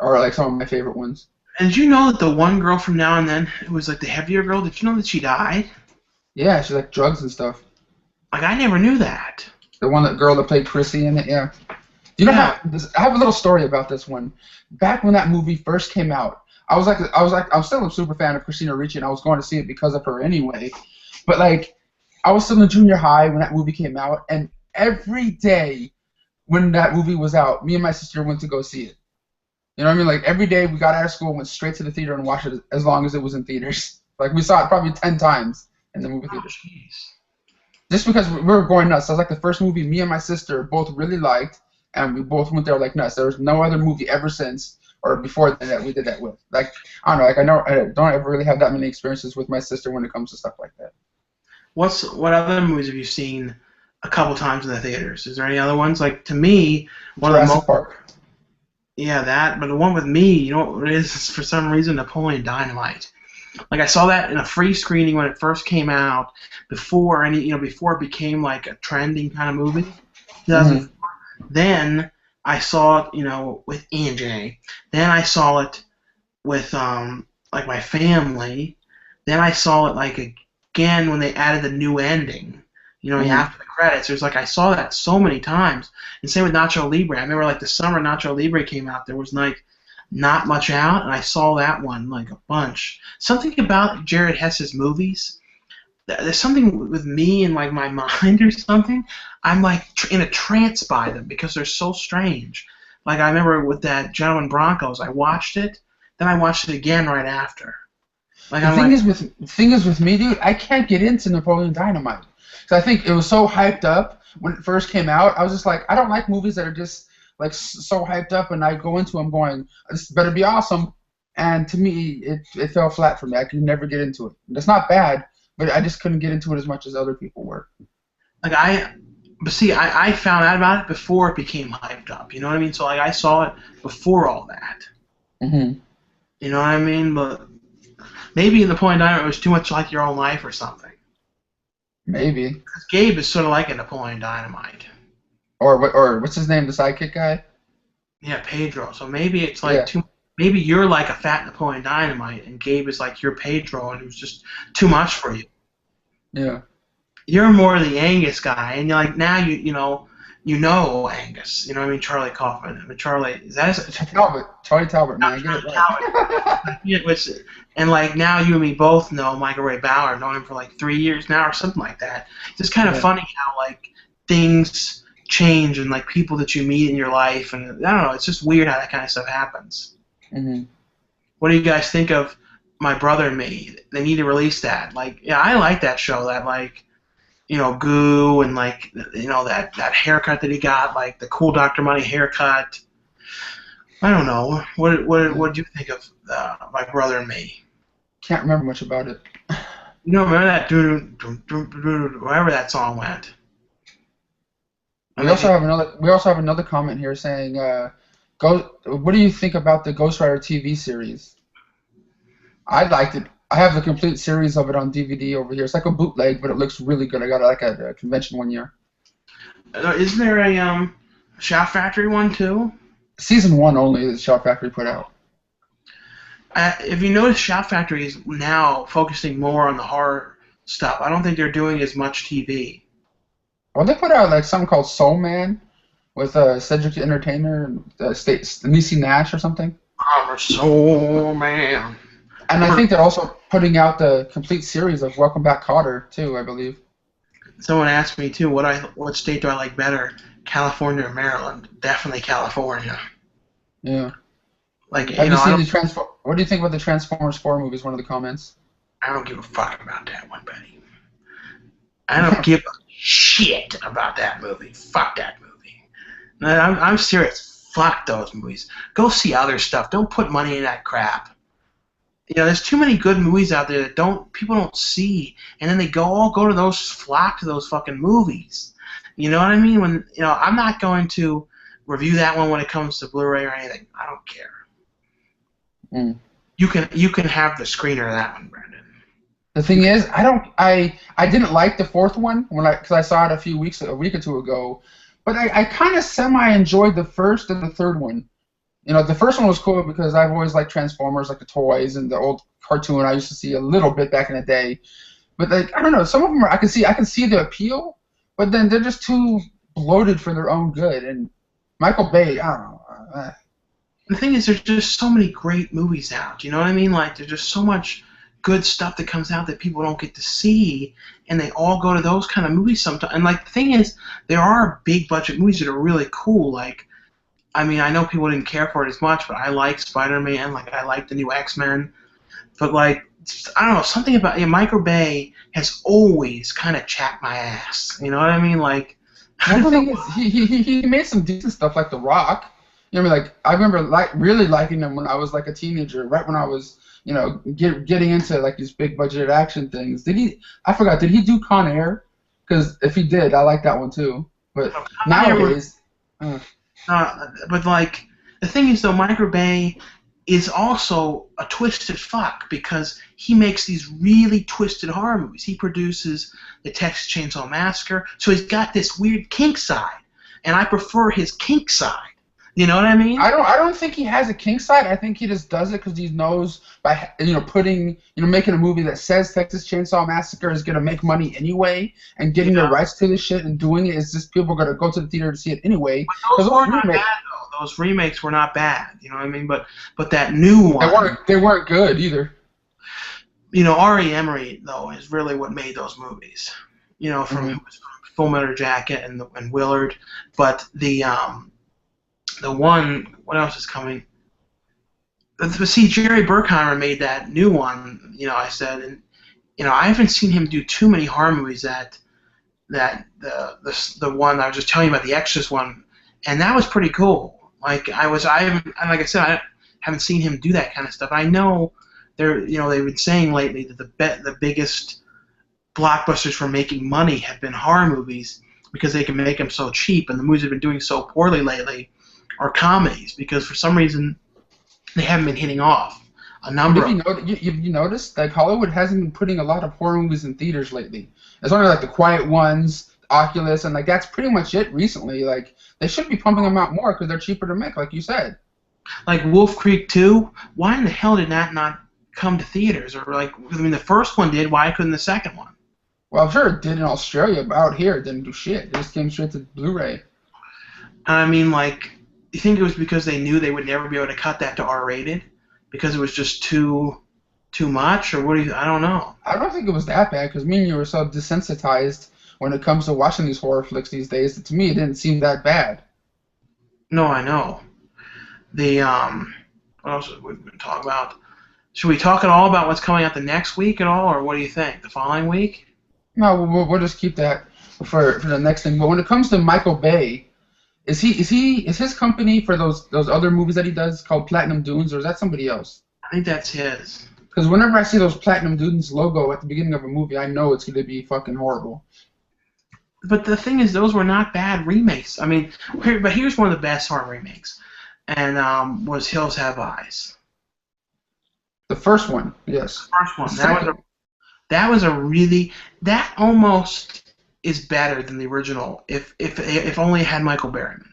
are like some of my favorite ones. And did you know that the one girl from Now and Then, it was like the heavier girl? Did you know that she died? Yeah, she like drugs and stuff. Like I never knew that. The girl that played Chrissy in it, yeah. Do you know Yeah. I have a little story about this one. Back when that movie first came out, I'm still a super fan of Christina Ricci, and I was going to see it because of her anyway. But like, I was still in junior high when that movie came out, and every day when that movie was out, me and my sister went to go see it. You know what I mean? Like every day we got out of school, went straight to the theater and watched it as long as it was in theaters. Like we saw it probably 10 times in the movie Oh, theater. jeez. Just because we were going nuts. That was like the first movie me and my sister both really liked, and we both went there like nuts. There was no other movie ever since or before that we did that with. Like I don't know. Like I don't ever really have that many experiences with my sister when it comes to stuff like that. What other movies have you seen a couple times in the theaters? Is there any other ones? Like to me, one of the Jurassic Park. yeah, that, but the one with me, you know what it is? It's for some reason Napoleon Dynamite. Like I saw that in a free screening when it first came out, before before it became like a trending kind of movie. 2004. Then I saw it, with E&J. Then I saw it with like my family. Then I saw it like again when they added the new ending. After the credits. There's like I saw that so many times. And same with Nacho Libre. I remember like the summer Nacho Libre came out, there was like not much out, and I saw that one like a bunch. Something about Jared Hess's movies. There's something with me and like my mind or something. I'm like in a trance by them because they're so strange. Like I remember with that Gentleman Broncos, I watched it, then I watched it again right after. Like The thing is with me, dude, I can't get into Napoleon Dynamite. So I think it was so hyped up when it first came out. I was just like, I don't like movies that are just like so hyped up, and I go into them going, this better be awesome. And to me, it fell flat for me. I could never get into it. It's not bad, but I just couldn't get into it as much as other people were. Like but see, I found out about it before it became hyped up. You know what I mean? So like I saw it before all that. Mhm. You know what I mean? But maybe in the Napoleon Dynamite it was too much like Your Own Life or something. Maybe. Because Gabe is sort of like a Napoleon Dynamite. Or what's his name? The sidekick guy. Yeah, Pedro. So maybe it's like Yeah. too. Maybe you're like a fat Napoleon Dynamite, and Gabe is like your Pedro, and it was just too much for you. Yeah. You're more the Angus guy, and you're like now you know Angus. You know what I mean? Charlie Kaufman. I mean, Charlie is that his, Charlie Talbot, man, get it Talbot. right. Yeah, and like now you and me both know Michael Ray Bauer. I've known him for like 3 years now or something like that. It's just kind of funny how like things change and like people that you meet in your life, and I don't know. It's just weird how that kind of stuff happens. Mhm. What do you guys think of My Brother and Me? They need to release that. Like, yeah, I like that show. That like, Goo and like, that haircut that he got, like the Cool Dr. Money haircut. I don't know. What do you think of My Brother and Me? Can't remember much about it. Remember that wherever that song went. We also have another comment here saying, what do you think about the Ghost Rider TV series? I liked it. I have the complete series of it on DVD over here. It's like a bootleg, but it looks really good. I got it like at a convention one year. Isn't there a Shout Factory one too? Season 1 only is Shout Factory put out. If you notice, Shout Factory is now focusing more on the horror stuff. I don't think they're doing as much TV. Well, they put out like something called Soul Man with Cedric the Entertainer and Niecy Nash or something. I'm a soul man. And I think they're also putting out the complete series of Welcome Back, Kotter too, I believe. Someone asked me too, what state do I like better, California or Maryland? Definitely California. Yeah. Like, have you seen the What do you think about the Transformers 4 movies? One of the comments. I don't give a fuck about that one, buddy. I don't give a shit about that movie. Fuck that movie. I'm serious. Fuck those movies. Go see other stuff. Don't put money in that crap. There's too many good movies out there that people don't see, and then they all go to those, flock to those fucking movies. You know what I mean? When I'm not going to review that one when it comes to Blu-ray or anything. I don't care. Mm. You can have the screener of that one, Brandon. The thing is, I didn't like the fourth one because I saw it a week or two ago, but I kind of semi-enjoyed the first and the third one. The first one was cool because I've always liked Transformers, like the toys and the old cartoon. I used to see a little bit back in the day, but like I don't know, some of them I can see the appeal, but then they're just too bloated for their own good. And Michael Bay, I don't know. The thing is, there's just so many great movies out. You know what I mean? Like there's just so much good stuff that comes out that people don't get to see, and they all go to those kind of movies sometimes. And like the thing is, there are big budget movies that are really cool. Like, I mean, I know people didn't care for it as much, but I like Spider-Man. Like, I like the new X-Men. But like, I don't know, something about Michael Bay has always kind of chapped my ass. You know what I mean? Like, the thing is, he made some decent stuff like The Rock. Like I remember really liking him when I was like a teenager, right when I was getting into like these big budget action things. I forgot. Did he do Con Air? Because if he did, I like that one too. But nowadays. But like the thing is though, Michael Bay is also a twisted fuck because he makes these really twisted horror movies. He produces the Texas Chainsaw Massacre, so he's got this weird kink side, and I prefer his kink side. You know what I mean? I don't think he has a kink side. I think he just does it because he knows by making a movie that says Texas Chainsaw Massacre is gonna make money anyway, and getting the rights to this shit and doing it is just people are gonna go to the theater to see it anyway. Those were not bad though. Those remakes were not bad. You know what I mean? But that new one. They weren't good either. Ari Emery though is really what made those movies. From Full Metal Jacket and Willard, but the one, what else is coming? See, Jerry Bruckheimer made that new one, I said, and, I haven't seen him do too many horror movies that the one I was just telling you about, the Exorcist one, and that was pretty cool. Like, I haven't seen him do that kind of stuff. I know they've been saying lately that the biggest blockbusters for making money have been horror movies because they can make them so cheap, and the movies that have been doing so poorly lately are comedies because for some reason they haven't been hitting off. A But number if of you noticed, like Hollywood hasn't been putting a lot of horror movies in theaters lately. It's only like the Quiet Ones, Oculus, and like that's pretty much it recently. Like they should be pumping them out more because they're cheaper to make, like you said. like Wolf Creek 2. Why in the hell did that not come to theaters? Or like, I mean, the first one did. Why couldn't the second one? Well, I'm sure it did in Australia, but out here it didn't do shit. It just came straight to Blu-ray. I mean, like, you think it was because they knew they would never be able to cut that to R-rated because it was just too much, or what do you? I don't know. I don't think it was that bad because me and you were so desensitized when it comes to watching these horror flicks these days that to me it didn't seem that bad. No, I know. The what else are we going to talk about? Should we talk at all about what's coming out the next week at all, or what do you think? The following week? No, we'll just keep that for the next thing. But when it comes to Michael Bay, is his company for those other movies that he does called Platinum Dunes, or is that somebody else? I think that's his. Because whenever I see those Platinum Dunes logo at the beginning of a movie, I know it's going to be fucking horrible. But the thing is, those were not bad remakes. I mean, but here's one of the best horror remakes, and was Hills Have Eyes. The first one, yes. First one. That was a really, that almost is better than the original. If only it had Michael Berryman.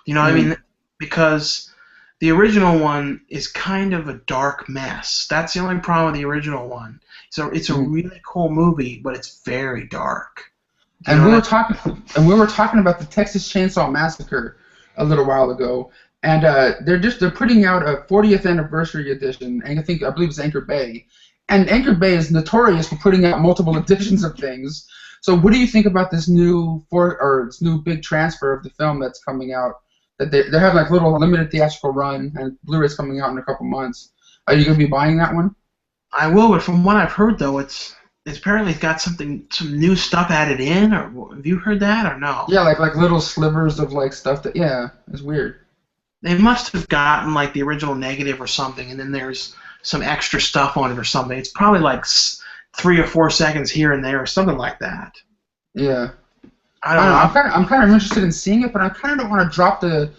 You know what I mean? Because the original one is kind of a dark mess. That's the only problem with the original one. So it's a really cool movie, but it's very dark. And we were talking about the Texas Chainsaw Massacre a little while ago, and they're putting out a 40th anniversary edition, and I believe it's Anchor Bay, and Anchor Bay is notorious for putting out multiple editions of things. So what do you think about this new big transfer of the film that's coming out? That they're having like little limited theatrical run, and Blu-ray's coming out in a couple months. Are you gonna be buying that one? I will, but from what I've heard though, it's apparently got some new stuff added in, or have you heard that or no? Yeah, like little slivers of like stuff that it's weird. They must have gotten like the original negative or something, and then there's some extra stuff on it or something. It's probably like 3 or 4 seconds here and there or something like that. Yeah. I don't know. I'm kind of interested in seeing it, but I kind of don't want to drop the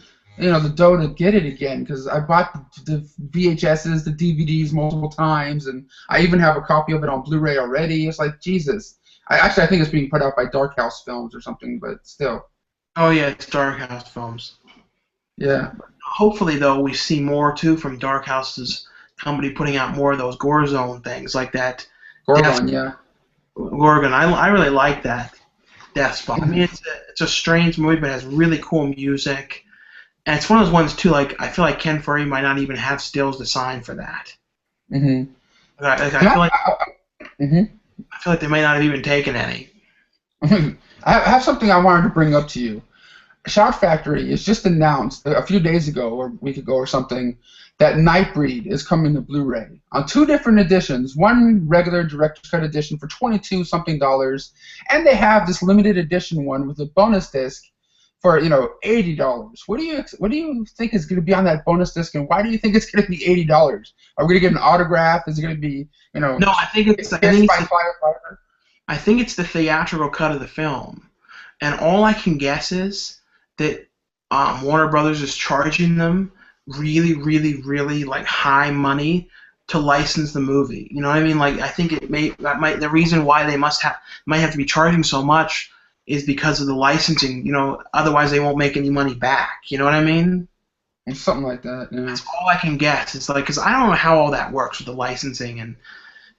dough to get it again because I bought the VHSs, the DVDs multiple times, and I even have a copy of it on Blu-ray already. It's like Jesus. I think it's being put out by Dark House Films or something, but still. Oh yeah, it's Dark House Films. Yeah. Hopefully though, we see more too from Dark House's company putting out more of those Gore Zone things like that. Gorgon, yeah. Gorgon. I really like that Death Spot. I mean, it's a strange movie, but it has really cool music. And it's one of those ones, too, like, I feel like Ken Furry might not even have stills to sign for that. Mm-hmm. I feel like they may not have even taken any. I have something I wanted to bring up to you. Shout Factory has just announced a few days ago, or a week ago or something, that Nightbreed is coming to Blu-ray on 2 different editions. One regular director's cut edition for $22-something, and they have this limited edition one with a bonus disc for $80. What do you think is going to be on that bonus disc, and why do you think it's going to be $80? Are we going to get an autograph? Is it going to be No, I think it's the theatrical cut of the film, and all I can guess is that Warner Brothers is charging them really, really, really like high money to license the movie. You know what I mean? Like I think the reason why they might have to be charging so much is because of the licensing. Otherwise they won't make any money back. You know what I mean? Something like that. Yeah. That's all I can guess. It's like because I don't know how all that works with the licensing and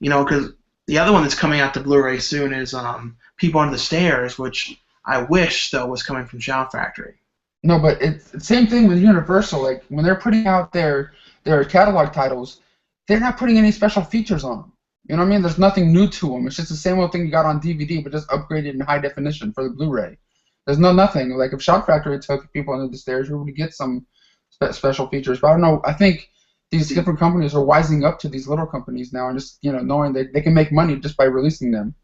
because the other one that's coming out to Blu-ray soon is People Under the Stairs, which I wish though was coming from Shout Factory. No, but it's the same thing with Universal. Like when they're putting out their catalog titles, they're not putting any special features on them. You know what I mean? There's nothing new to them. It's just the same old thing you got on DVD, but just upgraded in high definition for the Blu-ray. There's nothing. Like if Shout Factory took People Under the Stairs, we would get some special features. But I don't know. I think these different companies are wising up to these little companies now and just knowing that they can make money just by releasing them.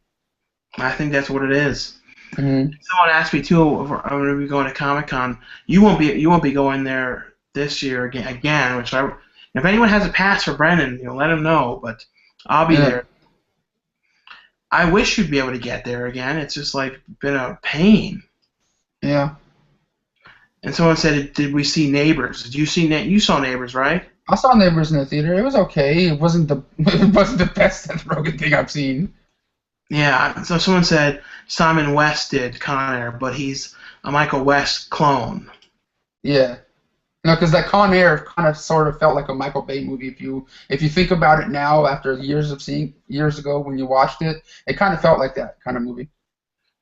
I think that's what it is. Mm-hmm. Someone asked me too. I'm going to be going to Comic-Con. You won't be going there this year again. Which if anyone has a pass for Brennan, let him know. But I'll be there. I wish you'd be able to get there again. It's just like been a pain. Yeah. And someone said, "Did we see Neighbors? Did you see You saw Neighbors, right?" I saw Neighbors in the theater. It was okay. It wasn't the it wasn't the best Seth Rogen thing I've seen. Yeah. So someone said Simon West did Con Air, but he's a Michael West clone. Yeah. No, because that Con Air kind of sort of felt like a Michael Bay movie. If you think about it now, after years ago when you watched it, it kind of felt like that kind of movie.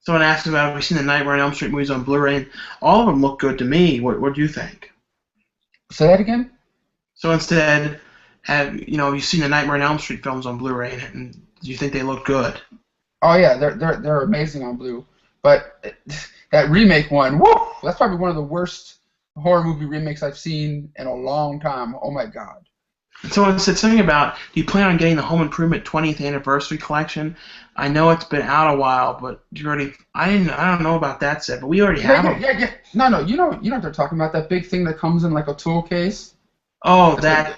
Someone asked about have we seen the Nightmare on Elm Street movies on Blu-ray, and all of them look good to me. What do you think? Say that again? So instead, have you seen the Nightmare on Elm Street films on Blu-ray, and do you think they look good? Oh yeah, they're amazing on Blue. But that remake one, woo! That's probably one of the worst horror movie remakes I've seen in a long time. Oh my god. And someone said something about, do you plan on getting the Home Improvement 20th Anniversary Collection? I know it's been out a while, but you already. I don't know about that set, but we already have them. Yeah. No. You know what they're talking about? That big thing that comes in like a tool case. Oh, yeah.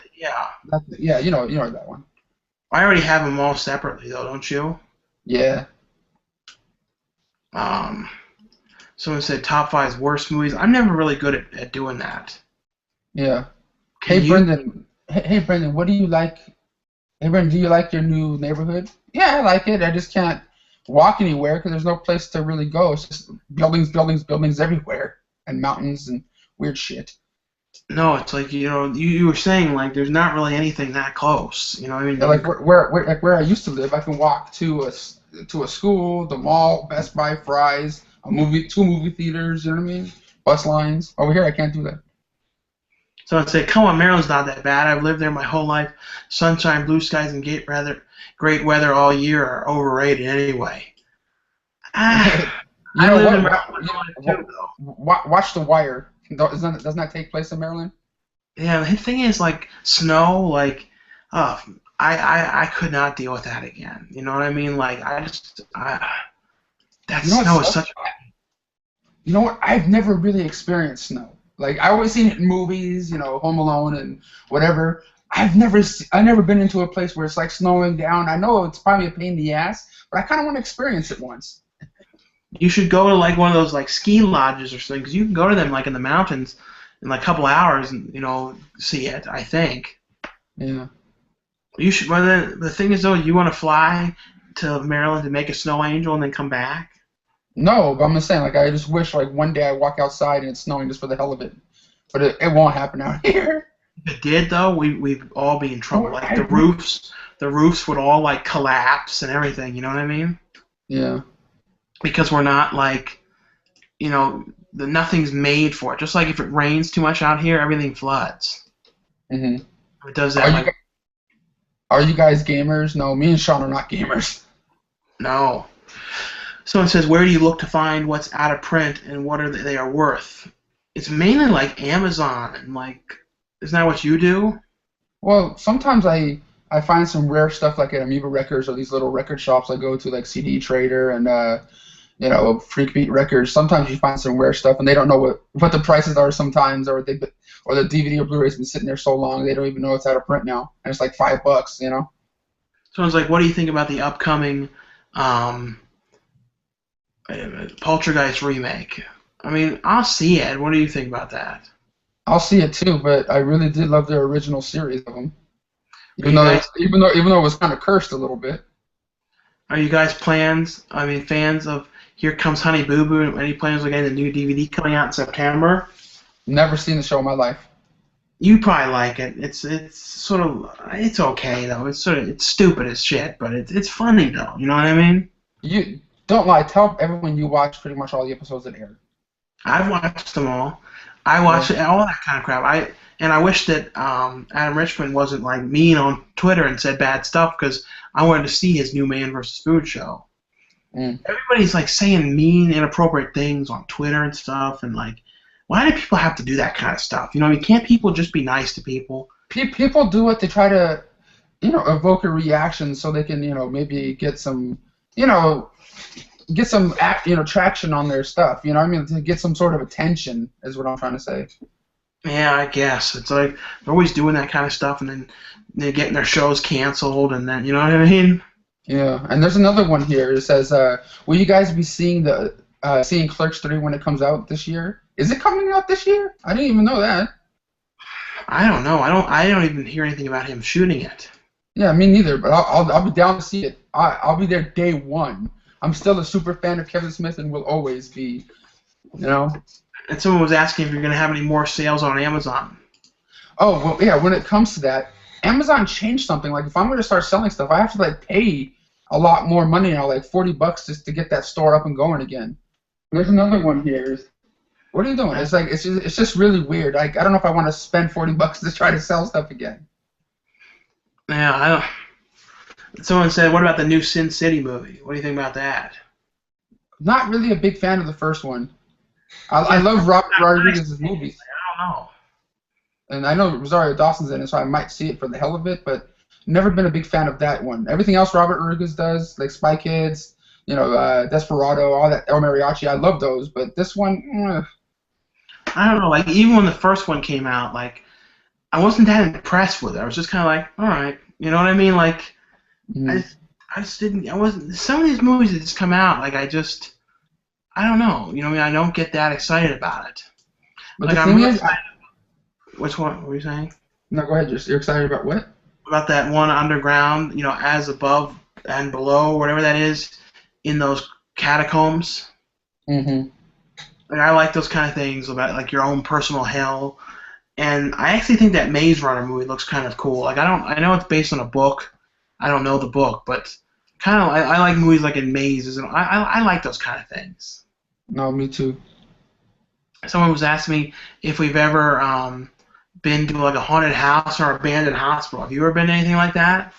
Yeah. You know that one. I already have them all separately, though, don't you? Yeah. Um, Someone said top 5 worst movies. I'm never really good at doing that. Yeah. Can Hey you? Brendan. Hey Brendan, what do you like? Hey Brendan, do you like your new neighborhood? Yeah, I like it. I just can't walk anywhere because there's no place to really go. It's just buildings everywhere, and mountains and weird shit. No, it's like you were saying like there's not really anything that close. You know what I mean? Yeah, like where I used to live, I can walk to a school, the mall, Best Buy, Fry's, two movie theaters. You know what I mean? Bus lines. Over here, I can't do that. So I'd say, come on, Maryland's not that bad. I've lived there my whole life. Sunshine, blue skies, and great weather all year are overrated anyway. You I know live what? in Maryland too, though. Watch The Wire. Doesn't that take place in Maryland? Yeah, the thing is, like snow, like, uh, I could not deal with that again. You know what I mean? Like, that You know what snow is sucks? such. You know what? I've never really experienced snow. Like I always seen it in movies, Home Alone and whatever. I've never been into a place where it's like snowing down. I know it's probably a pain in the ass, but I kind of want to experience it once. You should go to like one of those like ski lodges or something, because you can go to them like in the mountains in like a couple hours and see it. I think Yeah. you should. Well, the thing is though, you want to fly to Maryland to make a snow angel and then come back. No, but I'm just saying, like, I just wish, like, one day I walk outside and it's snowing just for the hell of it. But it won't happen out here. If it did though, we'd all be in trouble. Oh, Like the roofs would all like collapse and everything. You know what I mean? Yeah. Because we're not like, nothing's made for it. Just like if it rains too much out here, everything floods. Mhm. It does Are that. you are you guys gamers? No, me and Sean are not gamers. No. Someone says, where do you look to find what's out of print and what they are worth? It's mainly like Amazon and like, isn't that what you do? Well, sometimes I find some rare stuff like at Amoeba Records or these little record shops I go to, like CD Trader and Freak Beat Records. Sometimes you find some rare stuff and they don't know what the prices are sometimes, or the DVD or Blu-ray's been sitting there so long they don't even know it's out of print now, and it's like $5. Someone's like, what do you think about the upcoming Poltergeist remake? I mean, I'll see it. What do you think about that? I'll see it too, but I really did love their original series of them. Are you guys Even though it was kind of cursed a little bit. are you guys fans of Here Comes Honey Boo Boo? Any plans on getting the new DVD coming out in September? Never seen the show in my life. You probably like it. It's okay though. It's stupid as shit, but it's funny though. You know what I mean? You don't lie. Tell everyone you watched pretty much all the episodes that aired. I've watched them all. I watched all that kind of crap. I wish that Adam Richman wasn't like mean on Twitter and said bad stuff, because I wanted to see his new Man vs. Food show. Mm. Everybody's like saying mean, inappropriate things on Twitter and stuff, and like, why do people have to do that kind of stuff? You know, I mean, can't people just be nice to people? People do it to try to, evoke a reaction so they can, maybe get some, traction on their stuff. You know what I mean? To get some sort of attention is what I'm trying to say. Yeah, I guess. It's like they're always doing that kind of stuff, and then they're getting their shows canceled, and then, you know what I mean? Yeah, and there's another one here. It says, "Will you guys be seeing Clerks 3 when it comes out this year? Is it coming out this year? I didn't even know that." I don't know. I don't even hear anything about him shooting it. Yeah, me neither. But I'll be down to see it. I'll be there day one. I'm still a super fan of Kevin Smith and will always be. You know. And someone was asking if you're going to have any more sales on Amazon. Oh well, yeah. When it comes to that, Amazon changed something. Like if I'm going to start selling stuff, I have to like pay a lot more money now, like $40 just to get that store up and going again. There's another one here. What are you doing? It's like it's just really weird. Like I don't know if I want to spend $40 to try to sell stuff again. Yeah, I don't. Someone said, "What about the new Sin City movie? What do you think about that?" Not really a big fan of the first one. I love Robert Rodriguez's movies, I don't know. and I know Rosario Dawson's in it, so I might see it for the hell of it. But never been a big fan of that one. Everything else Robert Rodriguez does, like Spy Kids, Desperado, all that El Mariachi, I love those. But this one, I don't know. Like even when the first one came out, like I wasn't that impressed with it. I was just kind of like, all right, you know what I mean? Like I just didn't. I wasn't. Some of these movies that just come out, like I don't know. You know what I mean? I don't get that excited about it. but Like the I'm thing really is, excited. Which one? What were you saying? no, go ahead. You're excited about what? About that one underground, as above and below, whatever that is, in those catacombs. Mm-hmm. Like I like those kind of things about like your own personal hell. And I actually think that Maze Runner movie looks kind of cool. Like I know it's based on a book. I don't know the book, but kind of I like movies like in mazes, and I like those kind of things. No, me too. Someone was asking me if we've ever been to like a haunted house or abandoned hospital. Have you ever been to anything like that?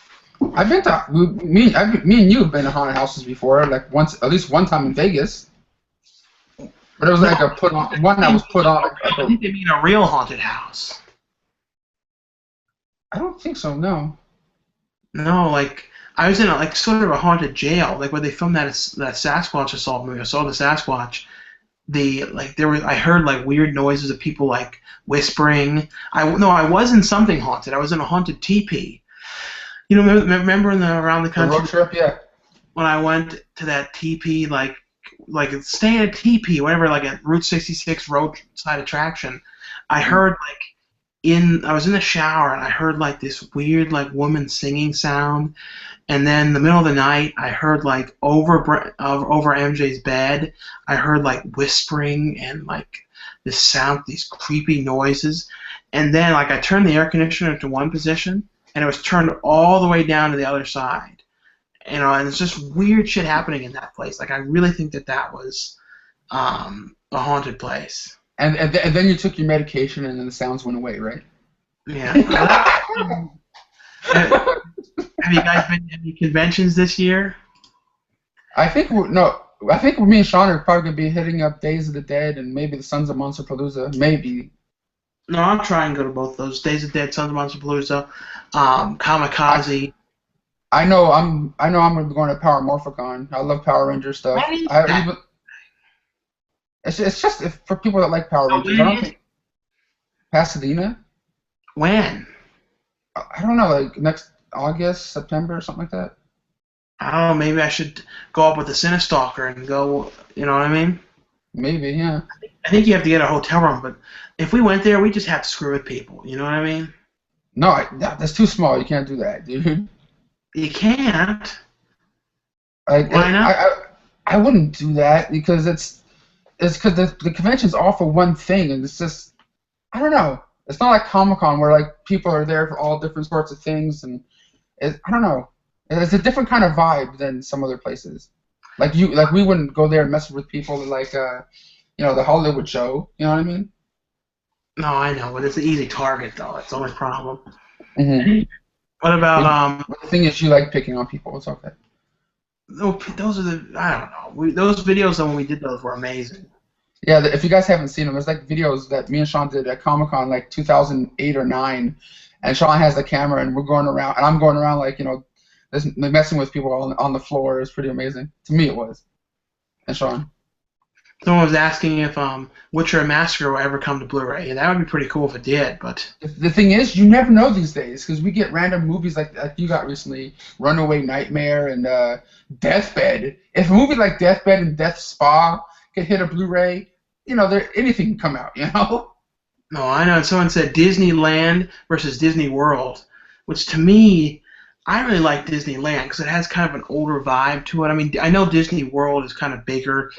I've been to me and you have been to haunted houses before, like once, at least one time in Vegas. But it was like a put on one that was put on. I think they mean a real haunted house. I don't think so. No. No, like I was in like sort of a haunted jail, like where they filmed that Sasquatch Assault movie. I saw the Sasquatch. I heard like weird noises of people like whispering. I was in something haunted. I was in a haunted teepee. Remember around the The country road trip, yeah. when I went to that teepee, like stay at a teepee, whatever, like at Route 66 roadside attraction. I heard I was in the shower and I heard like this weird like woman singing sound, and then in the middle of the night I heard like over MJ's bed I heard like whispering and like this sound, these creepy noises, and then like I turned the air conditioner to one position and it was turned all the way down to the other side, and it's just weird shit happening in that place. Like I really think that was a haunted place. And then you took your medication and then the sounds went away, right? Yeah. Have you guys been to any conventions this year? I think me and Sean are probably gonna be hitting up Days of the Dead and maybe the Sons of Monsterpalooza, maybe. No, I'll try and go to both those. Days of the Dead, Sons of Monsterpalooza, Kamikaze. I know I'm gonna be going to Power Morphicon. I love Power Ranger stuff. It's just for people that like Power Rangers. I don't think Pasadena. When? I don't know, like next August, September, or something like that. I don't know. Maybe I should go up with the Cinestalker and go. You know what I mean? Maybe, yeah. I think you have to get a hotel room, but if we went there, we just have to screw with people. You know what I mean? No, that's too small. You can't do that, dude. You can't. Why not? I wouldn't do that because it's because the convention's all for one thing, and it's just, I don't know. It's not like Comic-Con where like people are there for all different sorts of things, and I don't know. It's a different kind of vibe than some other places. Like we wouldn't go there and mess with people like the Hollywood show. You know what I mean? No, I know, but it's an easy target though. It's the only problem. Mm-hmm. What about The thing is, you like picking on people. It's okay. Those are I don't know. Those videos when we did those were amazing. Yeah, if you guys haven't seen them, there's like videos that me and Sean did at Comic-Con like 2008 or 9, and Sean has the camera and we're going around, and I'm going around like messing with people on the floor. It's pretty amazing. To me, it was. And Sean. Someone was asking if Witcher Massacre will ever come to Blu-ray. That would be pretty cool if it did, but The thing is, you never know these days because we get random movies like you got recently, Runaway Nightmare and Deathbed. If a movie like Deathbed and Death Spa could hit a Blu-ray, anything can come out. no, I know. Someone said Disneyland versus Disney World, which to me, I really like Disneyland because it has kind of an older vibe to it. I mean, I know Disney World is kind of bigger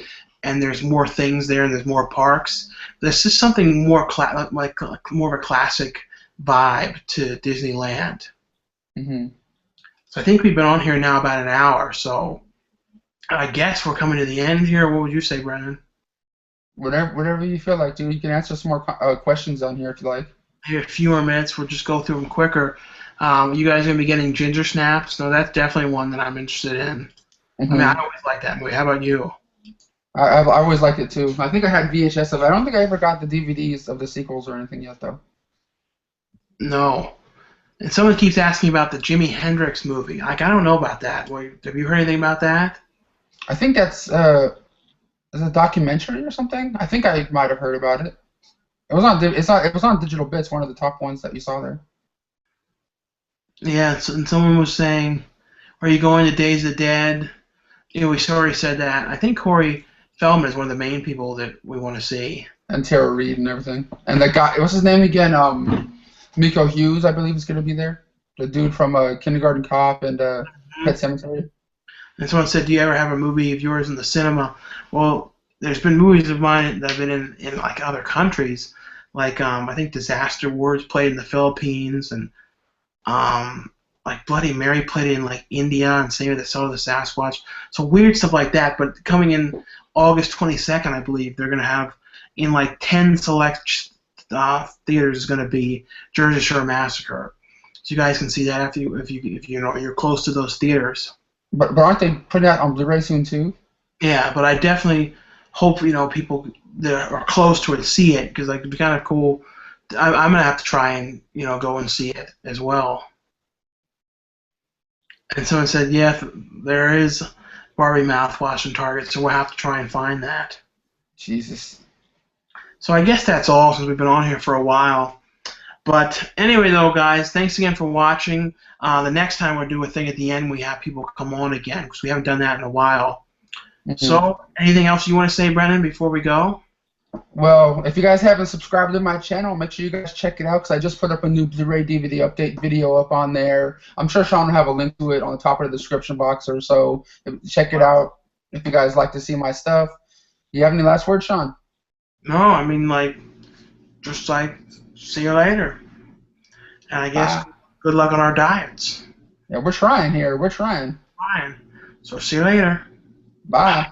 and there's more things there and there's more parks. There's just something more like more of a classic vibe to Disneyland. hmm So I think we've been on here now about an hour, so I guess we're coming to the end here. What would you say, Brennan? Whatever you feel like, dude. You can answer some more questions on here if you like. Maybe a few more minutes. We'll just go through them quicker. You guys gonna be getting Gingersnaps? No, that's definitely one that I'm interested in. I mean, I hmm always like that movie. How about you? I always liked it too. I think I had VHS of it. I don't think I ever got the DVDs of the sequels or anything yet, though. No. And someone keeps asking about the Jimi Hendrix movie. Like, I don't know about that. Have you heard anything about that? I think that's is it a documentary or something. I think I might have heard about it. It was on. It was on Digital Bits, one of the top ones that you saw there. Yeah, and someone was saying, are you going to Days of the Dead? You know, we already said that. I think Corey Feldman is one of the main people that we want to see. And Tara Reid and everything. And the guy, what's his name again? Miko Hughes, I believe, is going to be there. The dude from Kindergarten Cop and Pet Sematary. And someone said, do you ever have a movie of yours in the cinema? Well, there's been movies of mine that have been in like other countries. Like, I think Disaster Wars played in the Philippines, and like Bloody Mary played in like India, and same with the Soul of the Sasquatch. So weird stuff like that. But coming in August 22nd, I believe they're gonna have in like 10 select theaters is gonna be Jersey Shore Massacre. So you guys can see that if you know you're close to those theaters. But aren't they putting that on Blu-ray soon too? Yeah, but I definitely hope people that are close to it see it because like it'd be kind of cool. I'm gonna have to try and go and see it as well. And someone said, yeah, there is Barbie mouthwash in Target, so we'll have to try and find that. Jesus. So I guess that's all since we've been on here for a while. But anyway, though, guys, thanks again for watching. The next time we'll do a thing at the end, we have people come on again because we haven't done that in a while. So, anything else you want to say, Brennan, before we go? Well, if you guys haven't subscribed to my channel, make sure you guys check it out because I just put up a new Blu-ray DVD update video up on there. I'm sure Sean will have a link to it on the top of the description box or so. Check it out if you guys like to see my stuff. You have any last words, Sean? No, I mean, just see you later. And I guess good luck on our diets. Yeah, we're trying here. We're trying. Fine. So see you later. Bye.